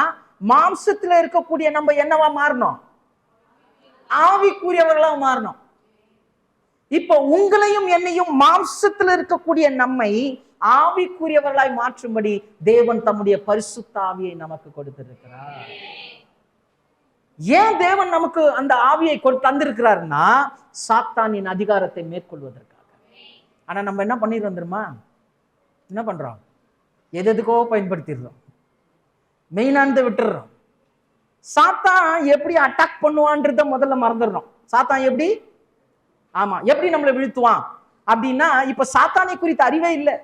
மாம்சத்துல இருக்கக்கூடிய நம்ம என்னவா மாறணும்? ஆவிக்குரியவர்களா மாறணும். இப்போ உங்களையும் என்னையும் மாம்சத்தில் இருக்கக்கூடிய நம்மை ஆவிக்குரியவர்களாய் மாற்றும்படி தேவன் தம்முடைய பரிசுத்த ஆவியை நமக்கு கொடுத்திருக்கிறார். ஏன் தேவன் நமக்கு அந்த ஆவியை தந்திருக்கிறாருன்னா சாத்தானின் அதிகாரத்தை மேற்கொள்வதற்காக. ஆனா நம்ம என்ன பண்ணிடுறோம் தெரியுமா? என்ன பண்றோம்? எதுக்கோ பயன்படுத்திடுறோம், மெயினானதை விட்டுடுறோம். சாத்தான் எப்படி அட்டாக் பண்ணுவான்றத முதல்ல மறந்துடுறோம். சாத்தான் எப்படி நம்மளை வீழ்த்துவான் அப்படின்னா, இப்ப சாத்தானை குறித்த அறிவே இல்லை.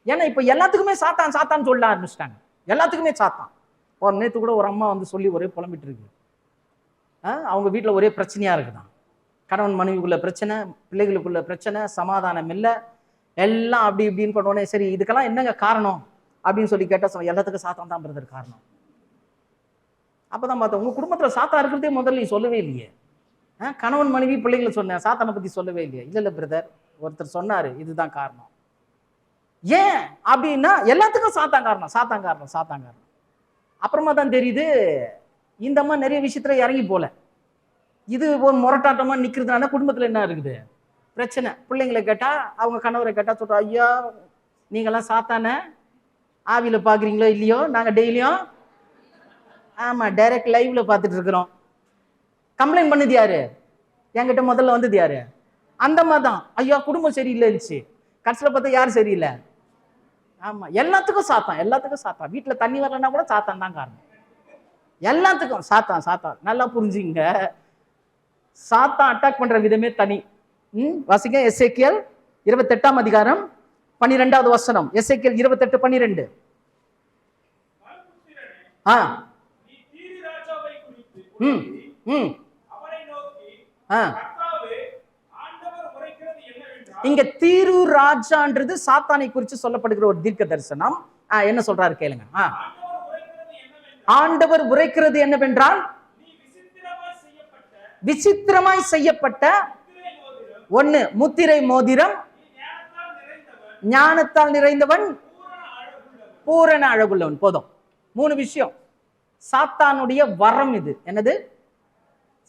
ஏன்னா இப்ப எல்லாத்துக்குமே சாத்தான் சாத்தான் சொல்ல ஆரம்பிச்சிட்டாங்க. எல்லாத்துக்குமே சாத்தான். நேற்று கூட ஒரு அம்மா சொல்லி ஒரே புலம்பிட்டு இருக்கு. அவங்க வீட்டில் ஒரே பிரச்சனையா இருக்குதான். கணவன் மனைவிக்குள்ள பிரச்சனை, பிள்ளைகளுக்குள்ள பிரச்சனை, சமாதானம் இல்லை, எல்லாம் அப்படி இப்படின்னு பண்ணுவோன்னே. சரி, இதுக்கெல்லாம் என்னங்க காரணம் அப்படின்னு சொல்லி கேட்டா எல்லாத்துக்கும் சாத்தான் தான் பிரதர் காரணம். அப்பதான் பார்த்தேன், உங்க குடும்பத்துல சாத்தா இருக்கிறதே முதல்ல நீ சொல்லவே இல்லையே. கணவன் மனைவி பிள்ளைகளை சொன்னேன், சாத்தானை பத்தி சொல்லவே இல்லையே. இல்ல பிரதர், ஒருத்தர் சொன்னாரு இதுதான் காரணம். ஏன் அப்படின்னா எல்லாத்துக்கும் சாத்தான் காரணம், சாத்தான் காரணம், சாத்தான் காரணம். அப்புறமா தான் தெரியுது இந்த அம்மா நிறைய விஷயத்துல இறங்கி போல. இது ஒரு முரட்டாட்டமா நிக்கிறதுனால குடும்பத்துல என்ன இருக்குது பிரச்சனை. பிள்ளைங்களை கேட்டா, அவங்க கணவரை கேட்டா சொல்றா, ஐயா நீங்கெல்லாம் சாத்தானே ஆவியில பாக்குறீங்களோ இல்லையோ, நாங்க டெய்லியும் ஆமா டைரக்ட் லைவ்ல பார்த்துட்டு இருக்கிறோம். கம்ப்ளைண்ட் பண்ணது யாரு? என்கிட்ட முதல்ல வந்தது யாரு? அந்த மாதிரி தான். ஐயா குடும்பம் சரியில்லைன்னு கடைசியில் பார்த்தா யார் சரியில்லை? ஆமா, எல்லாத்துக்கும் சாத்தான், எல்லாத்துக்கும் சாத்தான். வீட்டுல தண்ணி வரலன்னா கூட சாத்தான் தான் காரணம். எல்லாத்துக்கும் சாத்தான் சாத்தான். நல்லா புரிஞ்சுங்க, சாத்தான் அட்டாக் பண்ற விதமே தனி. வாசிங்க எசேக்கியேல் 28ஆம் அதிகாரம் 12வது வசனம். எசேக்கியேல் 28:12. இங்க தீரு ராஜான்றது சாத்தானை குறித்து சொல்லப்படுகிற ஒரு தீர்க்க தரிசனம். என்ன சொல்றாரு கேளுங்க. ஆண்டவர் உரைக்கிறது என்னவென்றால், விசித்திரமாய் செய்யப்பட்ட ஒண்ணு முத்திரை மோதிரம், ஞானத்தால் நிறைந்தவன், பூரண அழகுள்ளவன். போதும், 3 விஷயம். சாத்தானுடைய வரம் இது. என்னது?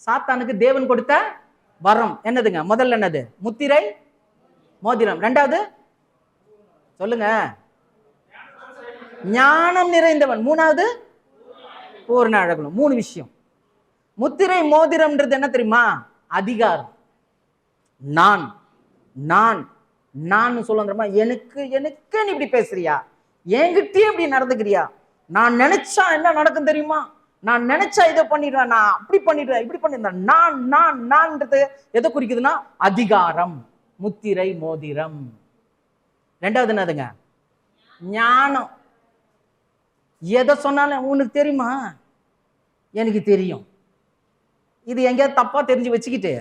சாத்தானுக்கு தேவன் கொடுத்த வரம் என்னதுங்க? முதல்ல என்னது? முத்திரை மோதிரம். 2வது சொல்லுங்க, ஞானம் நிறைந்தவன். 3வது பூரண அழகுள்ளவன். 3 விஷயம். முத்திரை மோதிரம்ன்றது என்ன தெரியுமா? அதிகாரம். நான் நான் நான் சொல்ல தெரியுமா? எனக்கு எனக்கு நீ இப்படி பேசுறியா, என்கிட்டயே இப்படி நடந்துக்கிறியா, நான் நினைச்சா என்ன நடக்கும் தெரியுமா, நான் நினைச்சா இதை பண்ணிடுவேன், நான் அப்படி பண்ணிடுவேன், இப்படி பண்ணிடுவேன். நான் நான் நான்ன்றது எதை குறிக்குதுன்னா அதிகாரம், முத்திரை மோதிரம். 2வது என்னதுங்க? ஞானம். எதை சொன்னாலும் உனக்கு தெரியுமா, எனக்கு தெரியும். இது எங்கேயாவது தப்பா தெரிஞ்சு வச்சுக்கிட்டு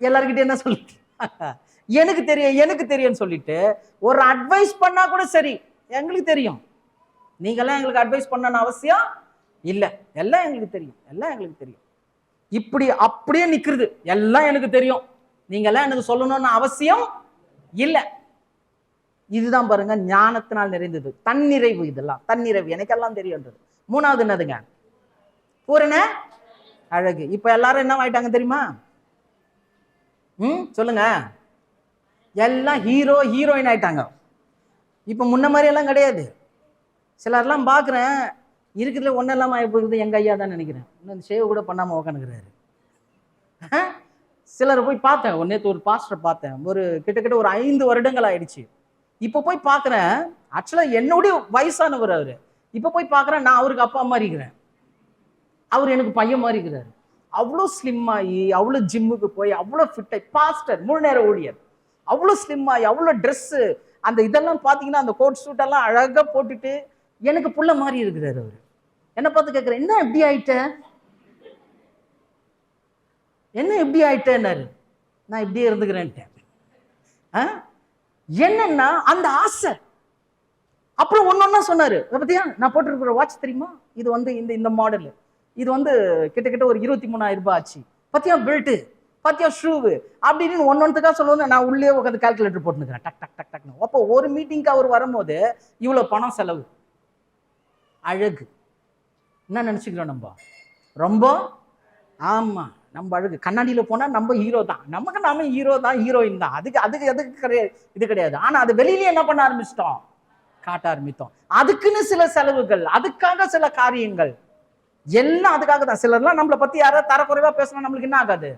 எல்லாருக்கிட்ட என்ன சொல்லிட்டு எனக்கு தெரியும் எனக்கு தெரியும்னு சொல்லிட்டு ஒரு அட்வைஸ் பண்ணா கூட சரி, எங்களுக்கு தெரியும், நீங்கெல்லாம் எங்களுக்கு அட்வைஸ் பண்ணணும் அவசியம் இல்லை, எல்லாம் எங்களுக்கு தெரியும், எல்லாம் எங்களுக்கு தெரியும். இப்படி அப்படியே நிக்கிறது, எல்லாம் எனக்கு தெரியும், நீங்கெல்லாம் எனக்கு சொல்லணும்னு அவசியம் இல்லை. இதுதான் பாருங்க ஞானத்தினால் நிறைந்தது. தன்னிறைவு. இதெல்லாம் தன்னிறைவு, எனக்கெல்லாம் தெரியும்ன்றது. 3வது என்னதுங்க? பூரண அழகு. இப்ப எல்லாரும் என்ன ஆயிட்டாங்க தெரியுமா? சொல்லுங்க. எல்லாம் ஹீரோ ஹீரோயின் ஆயிட்டாங்க. இப்ப முன்ன மாதிரி எல்லாம் கிடையாது. சிலர்லாம் பாக்குறேன், இருக்கிறதுல ஒன்னெல்லாம் ஆயிப்போகுது எங்க ஐயா தான் நினைக்கிறேன். இன்னும் சேவ் கூட பண்ணாம உக்காந்துக்கிறாரு. சிலர் போய் பார்த்தேன், நேற்று ஒரு பாஸ்டர் பார்த்தேன், கிட்டத்தட்ட ஒரு 5 வருடங்கள் ஆயிடுச்சு. இப்ப போய் பாக்குறேன், ஆக்சுவலா என்னுடைய வயசானவர் அவரு. இப்ப போய் பாக்குறேன், நான் அவருக்கு அப்பா மாதிரி இருக்கிறேன், அவர் எனக்கு பையன் மாதிரி இருக்கிறாரு. அவ்வளோ ஸ்லிம் ஆகி, அவ்வளோ ஜிம்முக்கு போய், அவ்வளோ ஃபிட் ஆகி, பாஸ்டர், முழு நேர ஊழியர், அவ்வளோ ஸ்லிம் ஆகி, அவ்வளோ ட்ரெஸ்ஸு, அந்த இதெல்லாம் பார்த்தீங்கன்னா அந்த கோட் சூட் எல்லாம் அழகாக போட்டுட்டு எனக்கு புள்ள மாதிரி இருக்கிறாரு அவர். என்ன பார்த்து கேட்குறேன், என்ன எப்படி ஆயிட்ட, என்ன எப்படி ஆயிட்டேன்னாரு. நான் இப்படியே இருந்துக்கிறேன்ட்டேன். என்னன்னா அந்த ஆசை. அப்புறம் ஒன்னொன்னா சொன்னாரு, பத்தியா நான் போட்டிருக்கிற வாட்ச் தெரியுமா, இது இந்த மாடல், இது கிட்டத்தட்ட ஒரு 23,000 ரூபாய் ஆச்சு, பத்தியா பெல்ட்டு, பத்தியா ஷூவு, அப்படின்னு ஒன்னொன்னுக்காக சொல்லுவது. நான் உள்ளே உட்காந்து கால்குலேட்டர் போட்டுக்கிறேன், டக் டக் டக் டக்னு. அப்போ ஒரு மீட்டிங்க்கு அவர் வரும்போது இவ்வளவு பணம் செலவு. அழகு என்ன நினைச்சுக்கிறோம் நம்ம ரொம்ப? ஆமா, நம்ம அழகு. கண்ணாடியில போனா நம்ம ஹீரோ தான், நமக்கு நாம ஹீரோ தான், ஹீரோயின் தான். அதுக்கு கிடையாது, இது கிடையாது. ஆனா அது வெளியிலே என்ன பண்ண ஆரம்பிச்சிட்டோம், காட்ட ஆரம்பித்தோம். அதுக்குன்னு சில செலவுகள், அதுக்காக சில காரியங்கள். எல்லாம் அதுக்காக தான். சிலர்லாம் நம்மளை பத்தி யாராவது தரக்குறைவா பேசலாம், நம்மளுக்கு என்ன ஆகாது,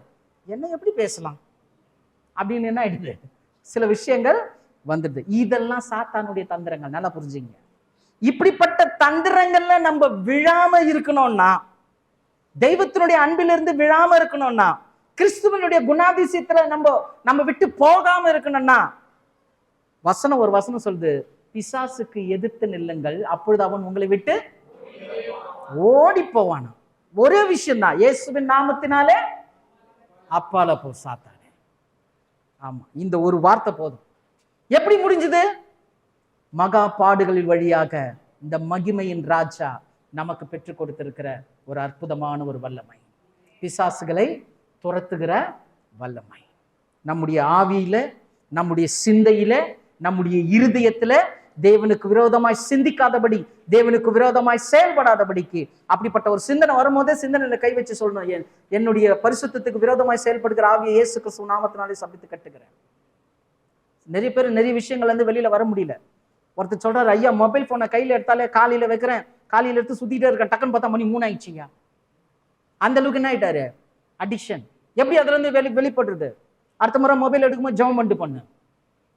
என்ன எப்படி பேசலாம் அப்படின்னு என்ன ஆயிடுது, சில விஷயங்கள் வந்துடுது. இதெல்லாம் சாத்தானுடைய தந்திரங்கள். நல்லா புரிஞ்சுங்க. இப்படிப்பட்ட தந்திரங்கள்ல நம்ம விழாம இருக்கணும்னா, தெய்வத்தினுடைய அன்பிலிருந்து விழாம இருக்கணும்னா, கிறிஸ்துவனுடைய குணாதிசயத்துல நம்ம விட்டு போகாம இருக்கணும்னா, ஒரு வசனம் சொல்லுது, பிசாசுக்கு எதிர்த்து நில்லுங்கள், அப்பொழுது அவன் உங்களை விட்டு ஓடி போவானா. ஒரே விஷயம் தான், இயேசுவின் நாமத்தினாலே அப்பால போ சாத்தானே. ஆமா, இந்த ஒரு வார்த்தை போதும். எப்படி முடிஞ்சது? மகா பாடுகளின் வழியாக இந்த மகிமையின் ராஜா நமக்கு பெற்றுக் கொடுத்திருக்கிற ஒரு அற்புதமான ஒரு வல்லமை, பிசாசுகளை துரத்துகிற வல்லமை. நம்முடைய ஆவியில, நம்முடைய சிந்தையில, நம்முடைய இருதயத்துல தேவனுக்கு விரோதமாய் சிந்திக்காதபடி, தேவனுக்கு விரோதமாய் செயல்படாதபடிக்கு, அப்படிப்பட்ட ஒரு சிந்தனை வரும்போதே சிந்தனையில கை வச்சு சொல்லணும், என்னுடைய பரிசுத்தத்துக்கு விரோதமாய் செயல்படுகிற ஆவியை இயேசு கிறிஸ்து நாமத்தினாலே சபித்து கட்டுகிறேன். நிறைய பேர் நிறைய விஷயங்கள் வந்து வெளியில வர முடியல. ஒருத்தர் சொல்றாரு, ஐயா மொபைல் போனை கையில எடுத்தாலே காலையில வைக்கிறேன், காலையில எடுத்து சுத்திட்டே இருக்கேன், டக்குன்னு பார்த்தா மணி 3 ஆயிடுச்சுங்க. அந்த அளவுக்கு என்ன ஆயிட்டாரு, அடிக்ஷன். எப்படி அதுல இருந்து வெளிப்படுறது? அடுத்த முறை மொபைல் எடுக்கும்போது ஜெபம் பண்ணிட்டு பண்ணு,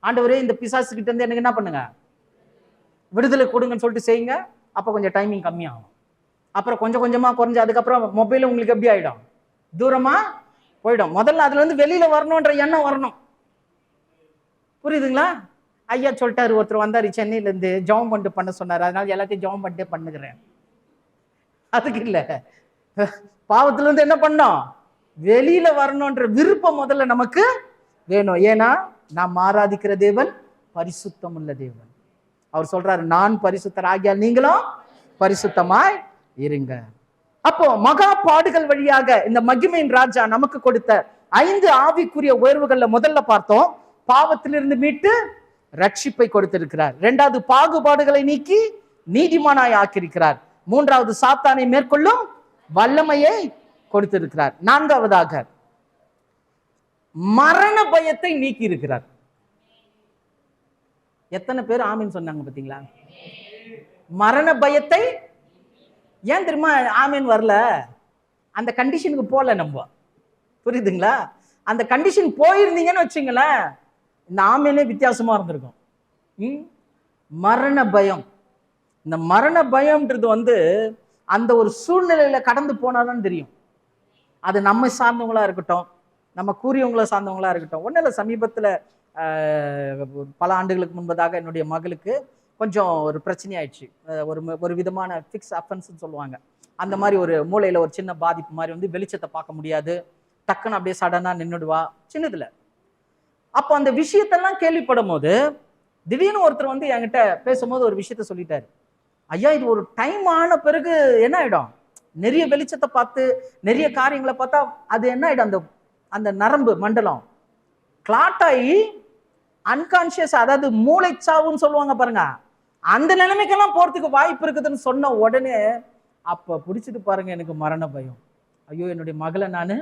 ஆண்டவரே இந்த பிசாசு கிட்ட இருந்து எனக்கு என்ன பண்ணுங்க, விடுதலை கொடுங்கன்னு சொல்லிட்டு செய்யுங்க. அப்ப கொஞ்சம் டைமிங் கம்மியாகும். அப்புறம் கொஞ்சம் கொஞ்சமா குறைஞ்சு அதுக்கப்புறம் மொபைல் உங்களுக்கு எப்படி ஆயிடும், தூரமா போயிடும். முதல்ல அதுல இருந்து வெளியில வரணும்ன்ற எண்ணம் வரணும். புரியுதுங்களா? ஐயா சொல்லிட்டாரு, ஒருத்தர் வந்தாரு சென்னையில இருந்து, ஜெபம் பண்ணிட்டு பண்ண சொன்னாரு, அதனால எல்லாத்தையும் ஜெபம் பண்ணிட்டே பண்ணுகிறேன். அதுக்கு இல்ல, பாவத்துல இருந்து என்ன பண்ணோம், வெளியில வரணும்ன்ற விருப்பம் முதல்ல நமக்கு வேணும். ஏன்னா நாம் ஆராதிக்கிற தேவன் பரிசுத்தம் உள்ள தேவன். அவர் சொல்றாரு, நான் பரிசுத்தர் ஆகியால் நீங்களும் பரிசுத்தமாய் இருங்க. அப்போ மகா பாடுகள் வழியாக இந்த மகிமையின் ராஜா நமக்கு கொடுத்த 5 ஆவிக்குரிய உயர்வுகள்ல முதல்ல பார்த்தோம், பாவத்திலிருந்து மீட்டு ரட்சிப்பை கொடுத்திருக்கிறார். 2வது பாகுபாடுகளை நீக்கி நீதிமானாய் ஆக்கியிருக்கிறார். 3வது சாத்தானை மேற்கொள்ளும் வல்லமையை கொடுத்திருக்கிறார். 4வதாக மரண பயத்தை நீக்கி இருக்கிறார். எத்தனை பேர் ஆமீன் சொன்னாங்க பாத்தீங்களா? மரண பயத்தை. ஏன் தெரியுமா ஆமீன் வரல? அந்த கண்டிஷனுக்கு போல நம்ம. புரியுதுங்களா? அந்த கண்டிஷன் போயிருந்தீங்கன்னு வச்சுங்களேன், இந்த ஆமீனே வித்தியாசமா இருந்திருக்கும். மரண பயம். இந்த மரண பயம்ன்றது வந்து அந்த ஒரு சூழ்நிலையில கடந்து போனாதான் தெரியும். அது நம்மை சார்ந்தவங்களா இருக்கட்டும், நம்ம கூறியவங்கள சார்ந்தவங்களா இருக்கட்டும். ஒன்றும் இல்லை, சமீபத்தில் பல ஆண்டுகளுக்கு முன்பதாக என்னுடைய மகளுக்கு கொஞ்சம் ஒரு பிரச்சனை ஆயிடுச்சு. ஒரு விதமான ஃபிக்ஸ் அஃபென்ஸ்ன்னு சொல்லுவாங்க. அந்த மாதிரி ஒரு மூளையில் ஒரு சின்ன பாதிப்பு மாதிரி வந்து வெளிச்சத்தை பார்க்க முடியாது, டக்குன்னு அப்படியே சடனாக நின்றுடுவா சின்னதுல. அப்போ அந்த விஷயத்தெல்லாம் கேள்விப்படும் போது திடீர்னு ஒருத்தர் வந்து என்கிட்ட பேசும்போது ஒரு விஷயத்த சொல்லிட்டாரு, ஐயா இது ஒரு டைம் ஆன பிறகு என்ன ஆயிடும், நிறைய வெளிச்சத்தை பார்த்து நிறைய காரியங்களை பார்த்தா அது என்ன ஆயிடும், அந்த நரம்பு மண்டலம் கிளாட் ஆகி அன்கான்சியஸ், அதாவது மூளைச்சாவுன்னு சொல்லுவாங்க பாருங்க, அந்த நிலைமைக்கெல்லாம் போறதுக்கு வாய்ப்பு இருக்குதுன்னு சொன்ன உடனே அப்ப பிடிச்சிட்டு பாருங்க எனக்கு மரண பயம். ஐயோ என்னுடைய மகளை நான்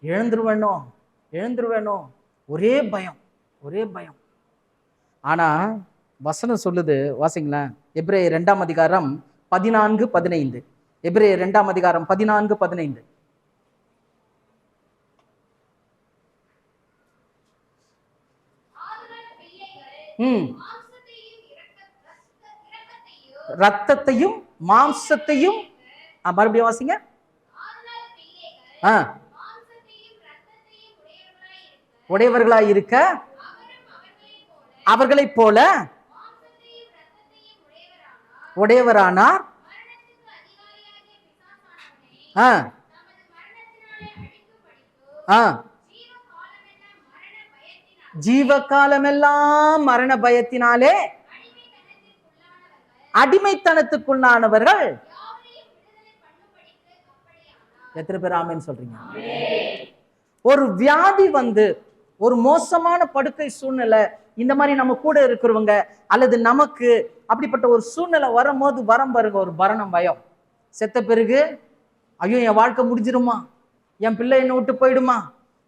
இழந்துருவேனோ, ஒரே பயம். ஆனா வசனம் சொல்லுது, வாசிங்களேன், எபிரேயர் 2ஆம் அதிகாரம் 14-15. எபிரேயர் 2ஆம் அதிகாரம் 14-15. ரத்தத்தையும் மாம்சத்தையும் மறுபடியும் வாசிங்க. உடையவர்களாய் இருக்க அவர்களைப் போல உடையவரானார். ஜீவகாலமெல்லாம் மரண பயத்தினாலே அடிமைத்தனத்துக்குள்ளானவர்கள். எத்தனை பேர் ஆமென் சொல்றீங்க? ஒரு வியாதி வந்து, ஒரு மோசமான படுக்கை சூழ்நிலை, இந்த மாதிரி நம்ம கூட இருக்கிறவங்க அல்லது நமக்கு அப்படிப்பட்ட ஒரு சூழ்நிலை வரும்போது பாருங்க ஒரு மரணம் பயம். செத்த பிறகு ஐயோ என் வாழ்க்கை முடிஞ்சிருமா, என் பிள்ளை என்னை விட்டு போயிடுமா,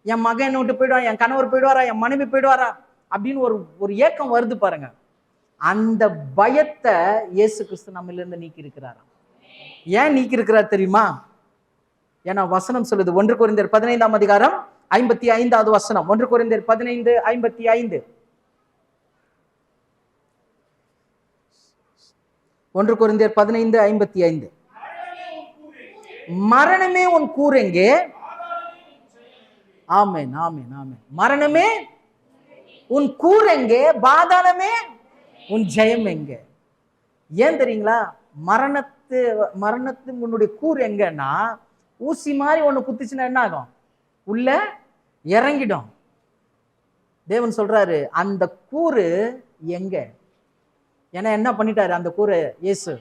என் மகன் என்னை விட்டு போயிடுவா, என் கணவர் போயிடுவாரா, என் மனைவி போயிடுவாரா அப்படின்னு ஒரு ஏக்கம் வருது பாருங்க. அந்த பயத்தை இயேசு கிறிஸ்து நம்மிலிருந்து நீக்கி இருக்கிறாராம். ஏன் நீக்கி இருக்கிறார் தெரியுமா? ஏன்னா வசனம் சொல்லுது, 1 கொரிந்தியர் 15ஆம் அதிகாரம் 55வது வசனம். 1 கொரிந்தியர் 15:55. 1 கொரிந்தியர் 15:55. மரணமே உன் கூர் எங்கே? ஆமென், ஆமென், ஆமென். மரணமே உன் கூர் எங்கே? பாதாளமே உன் ஜெயம் எங்கே? ஏன் தெரியுங்களா? மரணத்து உன்னுடைய கூர் எங்கன்னா, ஊசி மாதிரி ஒண்ணு குத்துச்சுன்னா என்ன ஆகும்? உள்ள இறங்கிடும். தேவன் சொல்றாரு, அந்த கூறு எங்க? ஏன்னா என்ன பண்ணிட்டாரு? அந்த கூரை இயேசு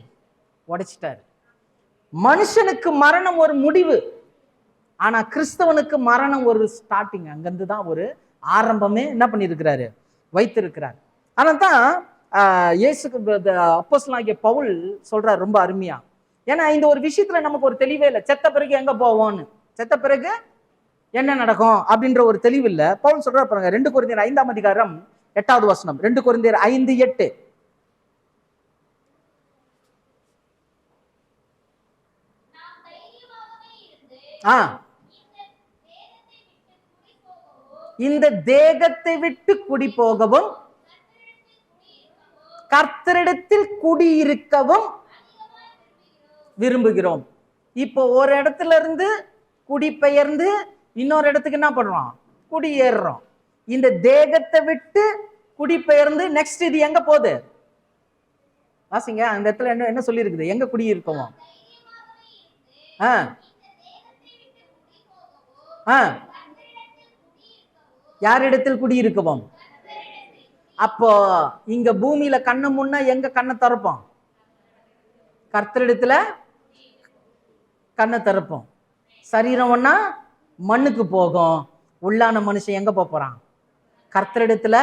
உடைச்சிட்டாரு. மனுஷனுக்கு மரணம் ஒரு முடிவு, ஆனா கிறிஸ்தவனுக்கு மரணம் ஒரு ஸ்டார்டிங். அங்கிருந்து தான் ஒரு ஆரம்பமே என்ன பண்ணியிருக்கிறாரு? வைத்திருக்கிறார். அதனால்தான் இயேசுக்கு அப்போஸ்தலனாகிய பவுல் சொல்றார் ரொம்ப அருமையா. ஏன்னா இந்த ஒரு விஷயத்துல நமக்கு ஒரு தெளிவே இல்லை. செத்த பிறகு எங்க போவோம்னு, செத்த பிறகு என்ன நடக்கும் அப்படின்ற ஒரு தெளிவு இல்லை. பவுல் சொல்றார் பாருங்க, 2 கொரிந்தியர் 5ஆம் அதிகாரம் 8வது வசனம். 2 கொரிந்தியர் 5:8. இந்த தேகத்தை விட்டு குடி போகவும் கர்த்தரிடத்தில் குடியிருக்கவும் விரும்புகிறோம். இப்போ ஒரு இடத்துல இருந்து குடிபெயர்ந்து இன்னொரு இடத்துக்கு என்ன பண்றோம்? குடியேறுறோம். இந்த தேகத்தை விட்டு குடிபெயர்ந்து நெக்ஸ்ட் இது எங்க போகுது? வாசிங்க, அந்த இடத்துல என்ன சொல்லி இருக்குது? எங்க குடியிருக்கோம்? யாரிடத்தில் குடியிருக்கவும்? அப்போ இங்க பூமியில கண்ணு முன்ன எங்க கண்ணை திறப்போம்? கர்த்தரிடத்துல கண்ணை திறப்போம். சரீரம் ஒன்னா மண்ணுக்கு போகும். உள்ளான மனுஷன் எங்க போறான்? கர்த்தரிடத்துல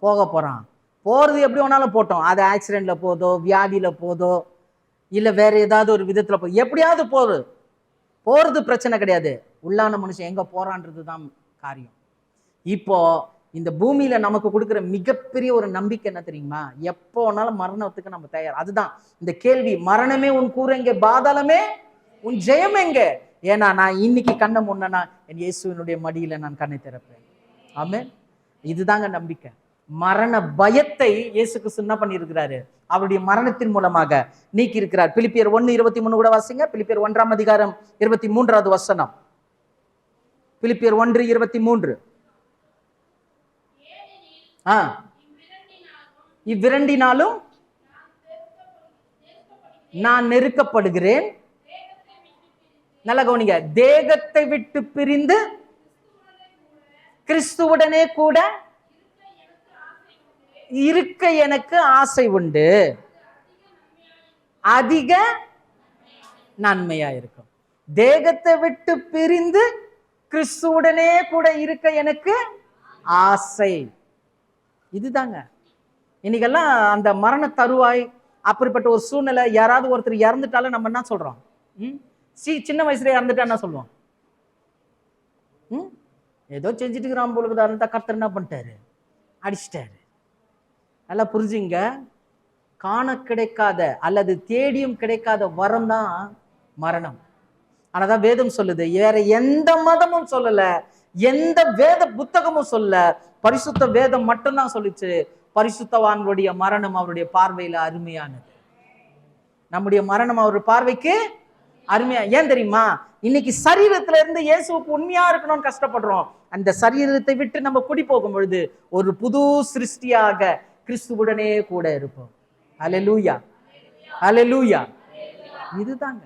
போக போறான். போறது எப்படி வேணாலும் போட்டோம். அது ஆக்சிடென்ட்ல போதோ, வியாதியில போதோ, இல்ல வேற ஏதாவது ஒரு விதத்துல போதோ, எப்படியாவது போறது பிரச்சனை கிடையாது. உள்ளான மனுஷன் எங்க போறான்றது தான் காரியம். இப்போ இந்த பூமியில நமக்கு கொடுக்குற மிகப்பெரிய ஒரு நம்பிக்கை என்ன தெரியுமா? எப்போ வேணாலும் மரணத்துக்கு நம்ம தயார். அதுதான் இந்த கேள்வி, மரணமே உன் கூர் எங்கே? பாதாளமே உன் ஜெயம் எங்கே? ஏன்னா நான் இன்னைக்கு கண்ணை முன்னா என் இயேசுவினுடைய மடியில நான் கண்ணை திறப்பேன். ஆமென். இதுதாங்க நம்பிக்கை. மரண பயத்தை இயேசு கிறிஸ்து என்ன பண்ணியிருக்கிறாரு? அவருடைய மரணத்தின் மூலமாக நீக்கி இருக்கிறார். பிலிப்பியர் 1:23 கூட வாசிங்க. பிலிப்பியர் 1ஆம் அதிகாரம் 23வது வசனம். பிலிப்பியர் 1:23. இவ்விரண்டினாலும் நான் நெருக்கப்படுகிறேன். நல்ல கவனிங்க, தேகத்தை விட்டு பிரிந்து கிறிஸ்துவுடனே கூட இருக்க எனக்கு ஆசை உண்டு. அதிக நன்மையா இருக்கும். தேகத்தை விட்டு பிரிந்து கிறிஸ்துவுடனே கூட இருக்க எனக்கு ஆசை. இதுதாங்க இன்னைக்கெல்லாம் அந்த மரண தருவாய், அப்படிப்பட்ட ஒரு சூழ்நிலை. யாராவது ஒருத்தர் இறந்துட்டாலும் நம்ம என்ன சொல்றோம்? சின்ன வயசுல இறந்துட்டா என்ன சொல்லுவோம்? ஏதோ செஞ்சுட்டு இருக்கிறான் போலுக்கு. அந்த கர்த்தர் என்ன பண்ணிட்டாரு? அடிச்சிட்டாரு. நல்லா புரிஞ்சுங்க. காண கிடைக்காத அல்லது தேடியும் கிடைக்காத வரம் தான் மரணம். ஆனாதான் வேதம் சொல்லுது, வேற எந்த மதமும் சொல்லல, எந்த வேத புத்தகமும் சொல்ல, பரிசுத்த வேதம் மட்டும்தான் சொல்லிச்சு, பரிசுத்தவான்களுடைய மரணம் அவருடைய பார்வையில அருமையானது. நம்முடைய மரணம் அவருடைய பார்வைக்கு அருமையா. ஏன் தெரியுமா? இன்னைக்கு சரீரத்துல இருந்து இயேசுவுக்கு உண்மையா இருக்கணும்னு கஷ்டப்படுறோம். அந்த சரீரத்தை விட்டு நம்ம குடி போகும் பொழுது ஒரு புது சிருஷ்டியாக கிறிஸ்துவுடனே கூட இருப்போம். அல்லேலூயா, அல்லேலூயா. இதுதாங்க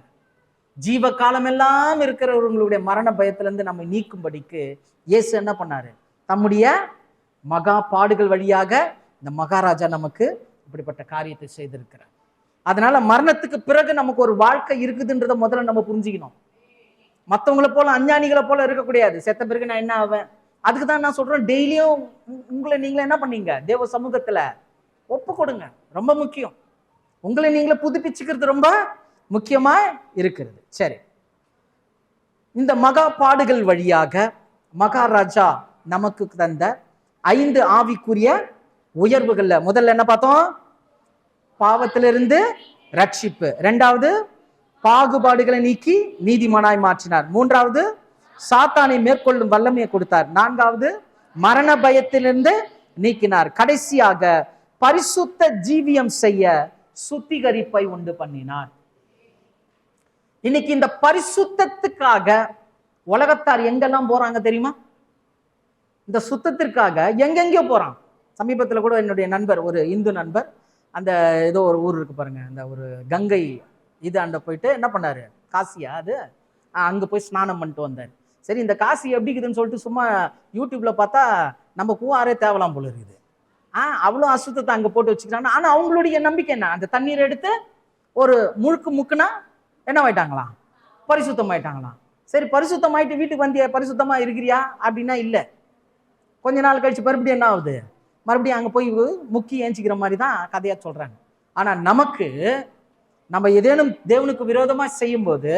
ஜீவ காலம் எல்லாம் இருக்கிறவர்களுடைய மரண பயத்திலிருந்து நம்ம நீக்கும்படிக்கு இயேசு என்ன பண்ணாரு? தம்முடைய மகா பாடுகள் வழியாக இந்த மகாராஜா நமக்கு இப்படிப்பட்ட காரியத்தை செய்திருக்கிறார். அதனால மரணத்துக்கு பிறகு நமக்கு ஒரு வாழ்க்கை இருக்குதுன்றத முதல்ல நம்ம புரிஞ்சுக்கணும். மற்றவங்களை போல அஞ்ஞானிகளை போல இருக்கக்கூடாது. செத்த பிறகு நான் என்ன ஆவேன்? அதுக்கு தான் நான் சொல்றேன், டெய்லியும் உங்களை நீங்களே என்ன பண்ணீங்க? தேவ சமூகத்துல ஒப்பு கொடுங்க. ரொம்ப முக்கியம். உங்களை நீங்களே புதுப்பிச்சுக்கிறது ரொம்ப முக்கியமா இருக்கிறது. சரி, இந்த மகா பாடுகள் வழியாக மகாராஜா நமக்கு தந்த 5 ஆவிக்குரிய உயர்வுகள்ல முதல்ல என்ன பார்த்தோம்? பாவத்திலிருந்து ரட்சிப்பு. 2வது பாகுபாடுகளை நீக்கி நீதிமானாய் மாற்றினார். 3வது, சாத்தானை மேற்கொள்ளும் வல்லமையை கொடுத்தார். 4வது, மரண பயத்திலிருந்து நீக்கினார். கடைசியாக பரிசுத்த ஜீவியம் செய்ய சுத்திகரிப்பை உண்டு பண்ணினார். இன்னைக்கு இந்த பரிசுத்தத்துக்காக உலகத்தார் எங்கெல்லாம் போறாங்க தெரியுமா? இந்த சுத்தத்திற்காக எங்கெங்கயோ போறான். சமீபத்துல கூட என்னுடைய நண்பர், ஒரு இந்து நண்பர், அந்த ஏதோ ஒரு ஊர் இருக்கு பாருங்க, அந்த ஒரு கங்கை இது அண்ட போயிட்டு என்ன பண்ணாரு, காசியா அது, அங்க போய் ஸ்நானம் பண்ணிட்டு வந்தார். சரி, இந்த காசி எப்படி இருக்குதுன்னு சொல்லிட்டு சும்மா யூடியூப்ல பார்த்தா நம்ம பூவாரே தேவலாம் போல இருக்குது. அவ்வளோ அசுத்தத்தை அங்க போட்டு வச்சுக்கிறாங்க. ஆனா அவங்களுடைய நம்பிக்கை என்ன? அந்த தண்ணீரை எடுத்து ஒரு முக்குனா என்ன ஆயிட்டாங்களாம்? பரிசுத்தம் ஆயிட்டாங்களாம். சரி, பரிசுத்தம் ஆயிட்டு வீட்டுக்கு வந்தியா, பரிசுத்தமா இருக்கிறியா அப்படின்னா இல்ல. கொஞ்ச நாள் கழிச்சு மறுபடியும் என்ன ஆகுது? மறுபடியும் அங்க போய் முக்கி ஏஞ்சிக்கிற மாதிரி தான் கதையா சொல்றாங்க. ஆனா நமக்கு, நம்ம ஏதேனும் தேவனுக்கு விரோதமா செய்யும் போது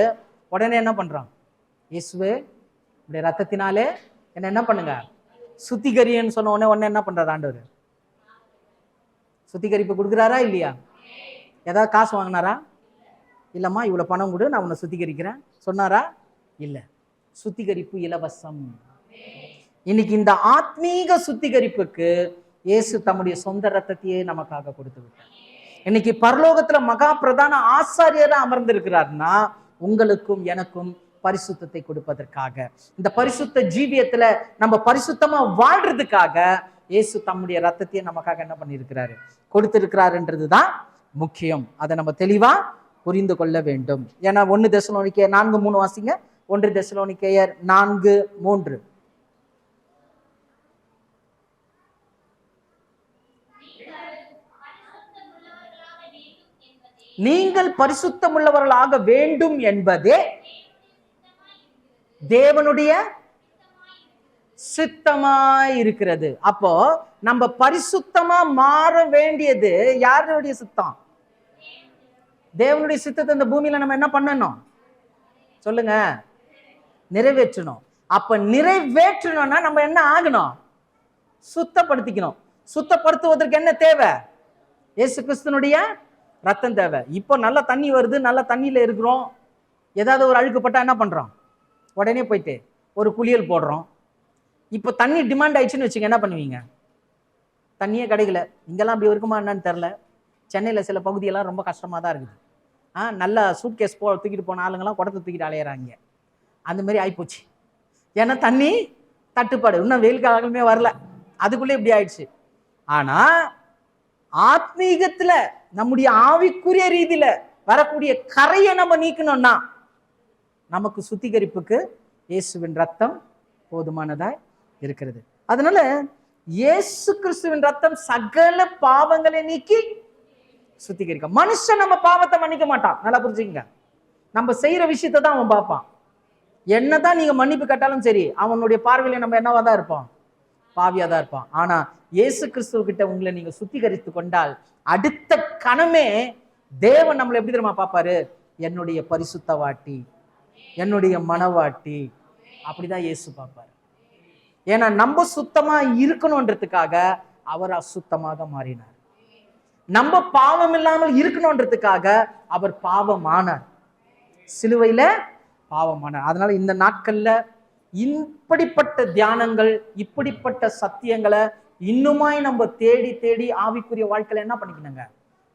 உடனே என்ன பண்றோம்? இயேசுவே இப்படி ரத்தத்தினாலே என்ன பண்ணுங்க, சுத்திகரின்னு சொன்ன உடனே என்ன பண்றாரு ஆண்டவர்? சுத்திகரிப்பு கொடுக்குறாரா இல்லையா? ஏதாவது காசு வாங்கினாரா? இல்லம்மா இவ்வளவு பணம் கொடு, நான் உன்னை சுத்திகரிக்கிறேன் சொன்னாரா? இல்ல. சுத்திகரிப்பு இலவசம். இன்னைக்கு இந்த ஆத்மீக சுத்திகரிப்புக்கு இயேசு தம்முடைய சொந்த ரத்தத்தையே நமக்காக கொடுத்து விட்டார். இன்னைக்கு பரலோகத்துல மகா பிரதான ஆசாரியரா அமர்ந்திருக்கிறார்னா உங்களுக்கும் எனக்கும் பரிசுத்தத்தை கொடுப்பதற்காக, இந்த பரிசுத்த ஜீவியத்துல நம்ம பரிசுத்தமா வாழ்றதுக்காக இயேசு தம்முடைய ரத்தத்தையே நமக்காக என்ன பண்ணியிருக்கிறாரு, கொடுத்திருக்கிறாருன்றதுதான் முக்கியம். அதை நம்ம தெளிவா புரிந்து கொள்ள வேண்டும். ஏன்னா 1 தெசலோனிக்கேயர் 4:3 வாசிங்க. 1 தெசலோனிக்கேயர் 4:3. நீங்கள் பரிசுத்தமுள்ளவர்களாக வேண்டும் என்பதே தேவனுடைய சித்தமாய் இருக்கிறது. அப்போ நம்ம பரிசுத்தமா மாற வேண்டியது யாருடைய சித்தம்? தேவனுடைய சித்தத்தை இந்த பூமியில நம்ம என்ன பண்ணணும் சொல்லுங்க? நிறைவேற்றணும். அப்ப நிறைவேற்றணும்னா நம்ம என்ன ஆகணும்? சுத்தப்படுத்திக்கணும். சுத்தப்படுத்துவதற்கு என்ன தேவை? இயேசு கிறிஸ்துனுடைய ரத்தம் தேவை. இப்போ நல்ல தண்ணி வருது, நல்ல தண்ணியில இருக்கிறோம். ஏதாவது ஒரு அழுக்குப்பட்டா என்ன பண்றோம்? உடனே போயிட்டு ஒரு குளியல் போடுறோம். இப்போ தண்ணி டிமாண்ட் ஆயிடுச்சுன்னு வச்சுங்க, என்ன பண்ணுவீங்க? தண்ணியே கிடைக்கல. இங்கெல்லாம் அப்படி இருக்குமா என்னன்னு தெரில. சென்னையில் சில பகுதியெல்லாம் ரொம்ப கஷ்டமாக தான் இருக்குது. நல்லா சூட்கேஸ் தூக்கிட்டு போன ஆளுங்கெல்லாம் குடத்தை தூக்கிட்டு அலையிறாங்க. அந்த மாதிரி ஆயிப்போச்சு. ஏன்னா தண்ணி தட்டுப்பாடு. இன்னும் வெயில் காலமே வரல, அதுக்குள்ளே இப்படி ஆயிடுச்சு. ஆனா ஆத்மீகத்துல நம்முடைய ஆவிக்குரிய ரீதியில வரக்கூடிய கரையை நம்ம நீக்கணும்னா நமக்கு சுத்திகரிப்புக்கு இயேசுவின் ரத்தம் போதுமானதாய் இருக்கிறது. அதனால இயேசு கிறிஸ்துவின் ரத்தம் சகல பாவங்களை நீக்கி சுத்திகரிக்க. மனுஷன் நம்ம பாவத்தை மன்னிக்க மாட்டான். நல்லா புரிஞ்சுங்க. நம்ம செய்யற விஷயத்தை தான் அவன் பார்ப்பான். என்னதான் நீங்க மன்னிப்பு கேட்டாலும் சரி, அவனுடைய பார்வையில நம்ம என்னவா தான் இருப்போம்? பாவியா தான் இருப்பான். ஆனா இயேசு கிறிஸ்துவ கிட்ட உங்களை நீங்க சுத்திகரித்து கொண்டால் அடுத்த கணமே தேவன் நம்மளை எப்படி தெரியுமா பார்ப்பாரு? என்னுடைய பரிசுத்தவாட்டி, என்னுடைய மனவாட்டி, அப்படிதான் இயேசு பார்ப்பாரு. ஏன்னா நம்ம சுத்தமா இருக்கணும்ன்றதுக்காக அவர் அசுத்தமாக மாறினார். நம்ம பாவம் இல்லாமல் இருக்கணும்ன்றதுக்காக அவர் பாவமானார், சிலுவையில பாவமானார். அதனால இந்த நாட்கள்ல இப்படிப்பட்ட தியானங்கள், இப்படிப்பட்ட சத்தியங்களை இன்னுமாய் நம்ம தேடி தேடி ஆவிக்குரிய வாழ்க்கையில என்ன பண்ணிக்கணுங்க?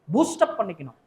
பூஸ்டப் பண்ணிக்கணும்.